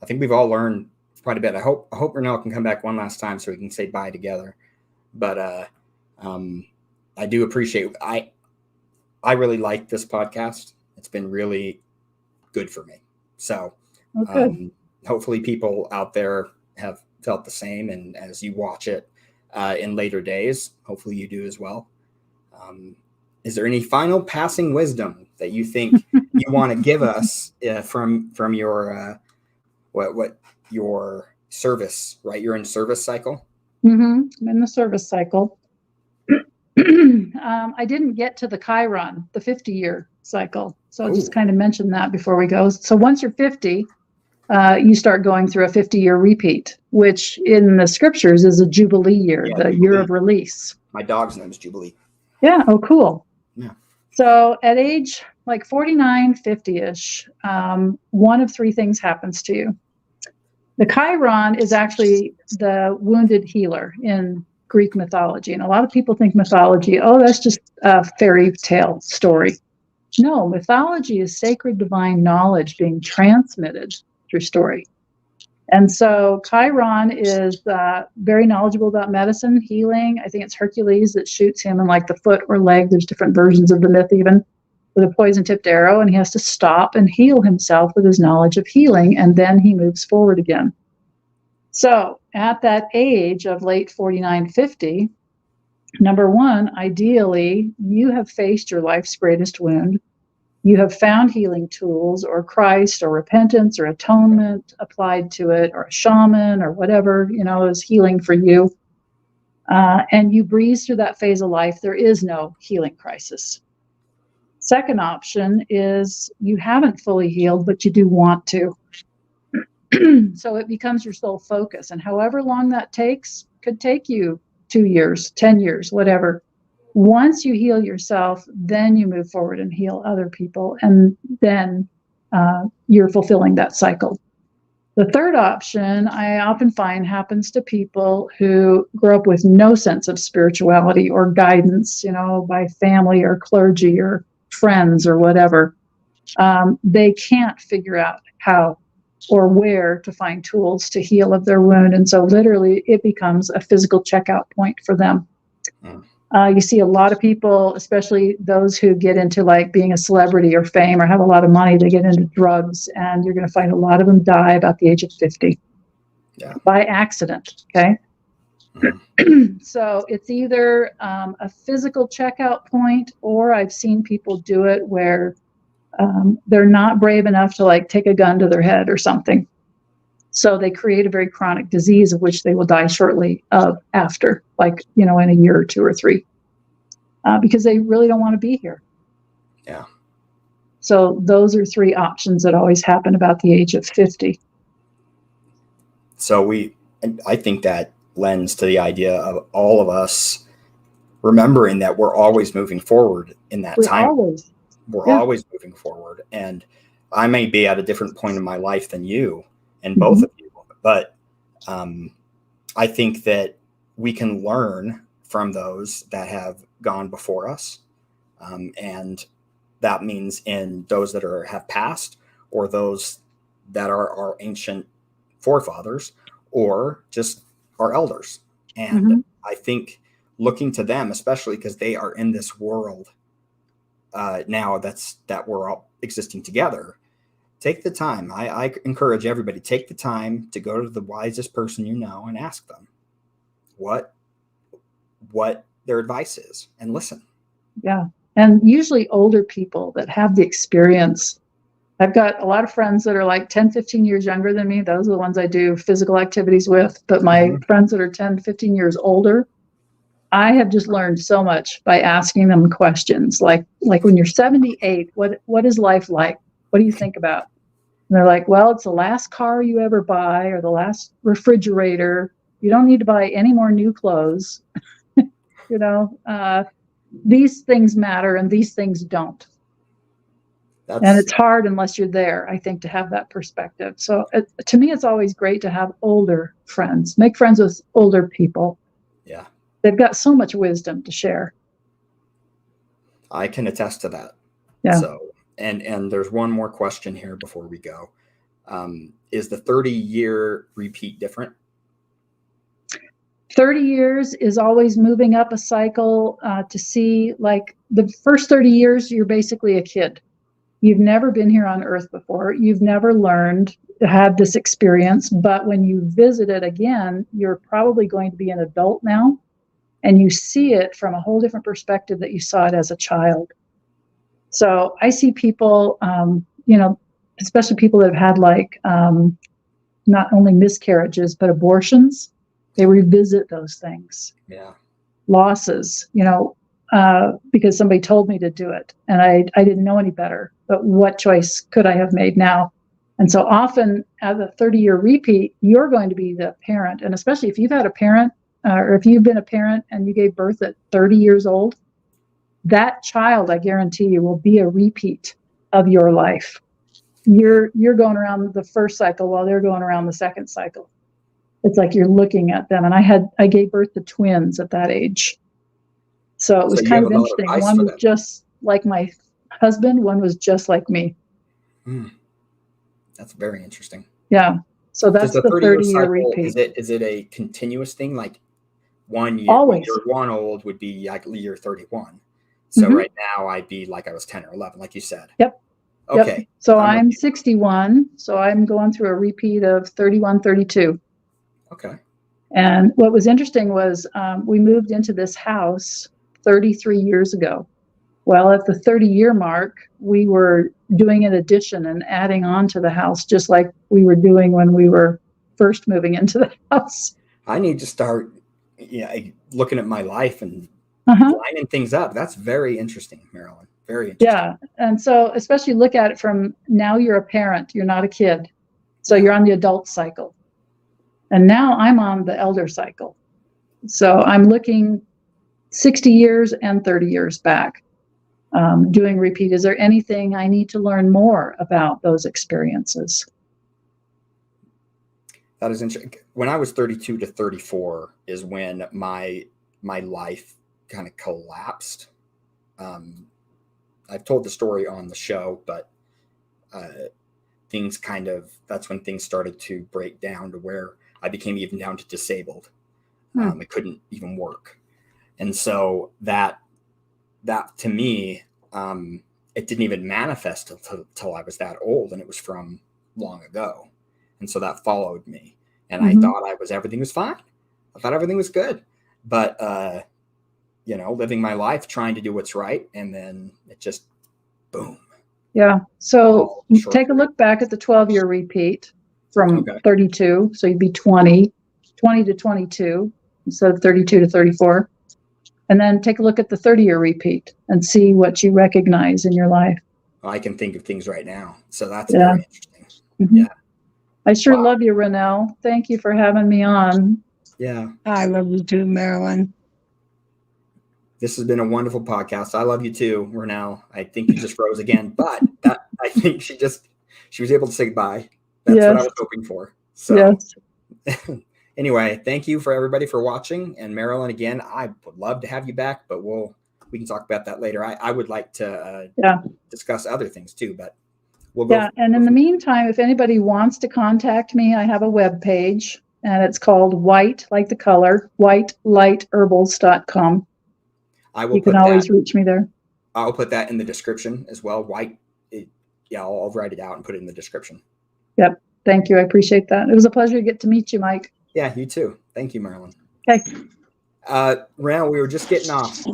we've all learned quite a bit. I hope Renelle can come back one last time so we can say bye together. But I do appreciate. I really like this podcast. It's been really good for me. So hopefully people out there have felt the same. And as you watch it in later days, hopefully you do as well. Is there any final passing wisdom that you think you want to give us from your what your service, right? You're in service cycle. I'm in the service cycle. I didn't get to the the 50-year cycle. So I'll just kind of mention that before we go. So once you're 50, you start going through a 50-year repeat, which in the scriptures is a Jubilee year, Yeah, the Jubilee. year of release. My dog's name is Jubilee. Yeah. Oh, cool. Yeah. So at age like 49, 50-ish, one of three things happens to you. The Chiron is actually the wounded healer in Greek mythology. And a lot of people think mythology, oh, that's just a fairy tale story. No, mythology is sacred divine knowledge being transmitted through story. And so Chiron is very knowledgeable about medicine, healing. I think it's Hercules that shoots him in like the foot or leg. There's different versions of the myth even, with a poison-tipped arrow, and he has to stop and heal himself with his knowledge of healing, and then he moves forward again. So at that age of late 49, 50, number one, ideally, you have faced your life's greatest wound. You have found healing tools or Christ or repentance or atonement applied to it, or a shaman or whatever, is healing for you. And you breeze through that phase of life. There is no healing crisis. Second option is you haven't fully healed, but you do want to. So it becomes your sole focus. And however long that takes, could take you 2 years, 10 years, whatever. Once you heal yourself, then you move forward and heal other people. And then you're fulfilling that cycle. The third option I often find happens to people who grow up with no sense of spirituality or guidance, by family or clergy or friends or whatever. They can't figure out how or where to find tools to heal of their wound. And so literally it becomes a physical checkout point for them. You see a lot of people, especially those who get into like being a celebrity or fame or have a lot of money, they get into drugs, and you're going to find a lot of them die about the age of 50 by accident. Okay. So it's either a physical checkout point, or I've seen people do it where they're not brave enough to like take a gun to their head or something. So they create a very chronic disease of which they will die shortly after, like, in a year or 2 or 3, because they really don't want to be here. Yeah. So those are 3 options that always happen about the age of 50. So I think that lends to the idea of all of us remembering that we're always moving forward in that time. We're always moving forward. And I may be at a different point in my life than you and both of you, but I think that we can learn from those that have gone before us. And that means in those that have passed, or those that are our ancient forefathers, or just our elders. And I think looking to them, especially because they are in this world now that we're all existing together, take the time. I encourage everybody, take the time to go to the wisest person and ask them what their advice is, and listen. Yeah. And usually older people that have the experience. I've got a lot of friends that are like 10, 15 years younger than me. Those are the ones I do physical activities with. But my friends that are 10, 15 years older, I have just learned so much by asking them questions. Like when you're 78, what is life like? What do you think about? And they're like, well, it's the last car you ever buy, or the last refrigerator. You don't need to buy any more new clothes. These things matter and these things don't. And it's hard unless you're there, I think, to have that perspective. So to me, it's always great to have older friends. Make friends with older people. Yeah. They've got so much wisdom to share. I can attest to that. Yeah. So, and there's one more question here before we go. Is the 30-year repeat different? 30 years is always moving up a cycle to see, like, the first 30 years, you're basically a kid. You've never been here on Earth before. You've never learned to have this experience. But when you visit it again, you're probably going to be an adult now. And you see it from a whole different perspective that you saw it as a child. So I see people, especially people that have had like not only miscarriages, but abortions. They revisit those things. Yeah. Losses, because somebody told me to do it and I didn't know any better. But what choice could I have made now? And so often at the 30-year repeat, you're going to be the parent. And especially if you've had a parent, or if you've been a parent and you gave birth at 30 years old, that child, I guarantee you, will be a repeat of your life. You're going around the first cycle while they're going around the second cycle. It's like you're looking at them. And I gave birth to twins at that age. So it was So you kind have of a lot of interesting. advice One for was them. just like my husband, one was just like me. That's very interesting. Yeah. So that's Does the 30-year 30-year cycle, repeat. is it a continuous thing? Like 1 year, Always. when you're 1 old would be like year 31. So Mhm. right now I'd be like I was 10 or 11, like you said. Yep. Okay. Yep. So I'm I'm with you. 61. So I'm going through a repeat of 31, 32. Okay. And what was interesting was we moved into this house 33 years ago. Well, at the 30-year mark, we were doing an addition and adding on to the house, just like we were doing when we were first moving into the house. I need to start looking at my life and Uh-huh. lining things up. That's very interesting, Marilyn. Very interesting. Yeah. And so especially look at it from now you're a parent, you're not a kid. So you're on the adult cycle. And now I'm on the elder cycle. So I'm looking 60 years and 30 years back, doing repeat. Is there anything I need to learn more about those experiences? That is interesting. When I was 32 to 34 is when my life kind of collapsed. I've told the story on the show, but that's when things started to break down to where I became even down to disabled. I couldn't even work. And so that to me, it didn't even manifest till I was that old, and it was from long ago. And so that followed me, and I thought everything was fine. I thought everything was good, but living my life, trying to do what's right. And then it just, boom. Yeah. So take a look back at the 12-year repeat from 32. So you'd be 20 to 22 instead of 32 to 34. And then take a look at the 30-year repeat and see what you recognize in your life. I can think of things right now. So that's very interesting. Mm-hmm. Yeah. I sure love you, Renelle. Thank you for having me on. Yeah. I love you too, Marilyn. This has been a wonderful podcast. I love you too, Renelle. I think you just froze again, but I think she was able to say goodbye. That's what I was hoping for. So anyway, thank you for everybody for watching. And Marilyn, again, I would love to have you back, but we can talk about that later. I would like to discuss other things too, but we'll go. And in the meantime, if anybody wants to contact me, I have a web page, and it's called White, like the color, whitelightherbals.com. You can always reach me there. I'll put that in the description as well. I'll write it out and put it in the description. Yep. Thank you. I appreciate that. It was a pleasure to get to meet you, Mike. Yeah, you too. Thank you, Marilyn. Okay. Renelle, we were just getting off.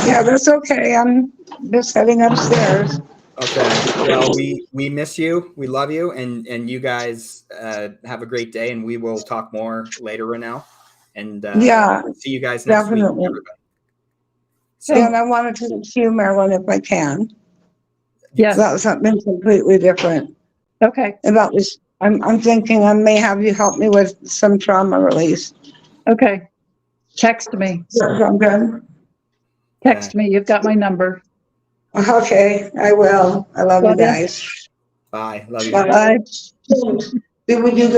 Yeah, that's okay. I'm just heading upstairs. Okay. Well, we miss you. We love you. And you guys have a great day. And we will talk more later, Renelle. And see you guys next week. Everybody. So, and I wanted to see you, Marilyn, if I can. Yes. That was something completely different. Okay. About this, I'm thinking I may have you help me with some trauma release. Okay. Text me. Sound good? Text me. You've got my number. Okay, I will. I love you guys. Bye. Love you. Bye. Did we do good?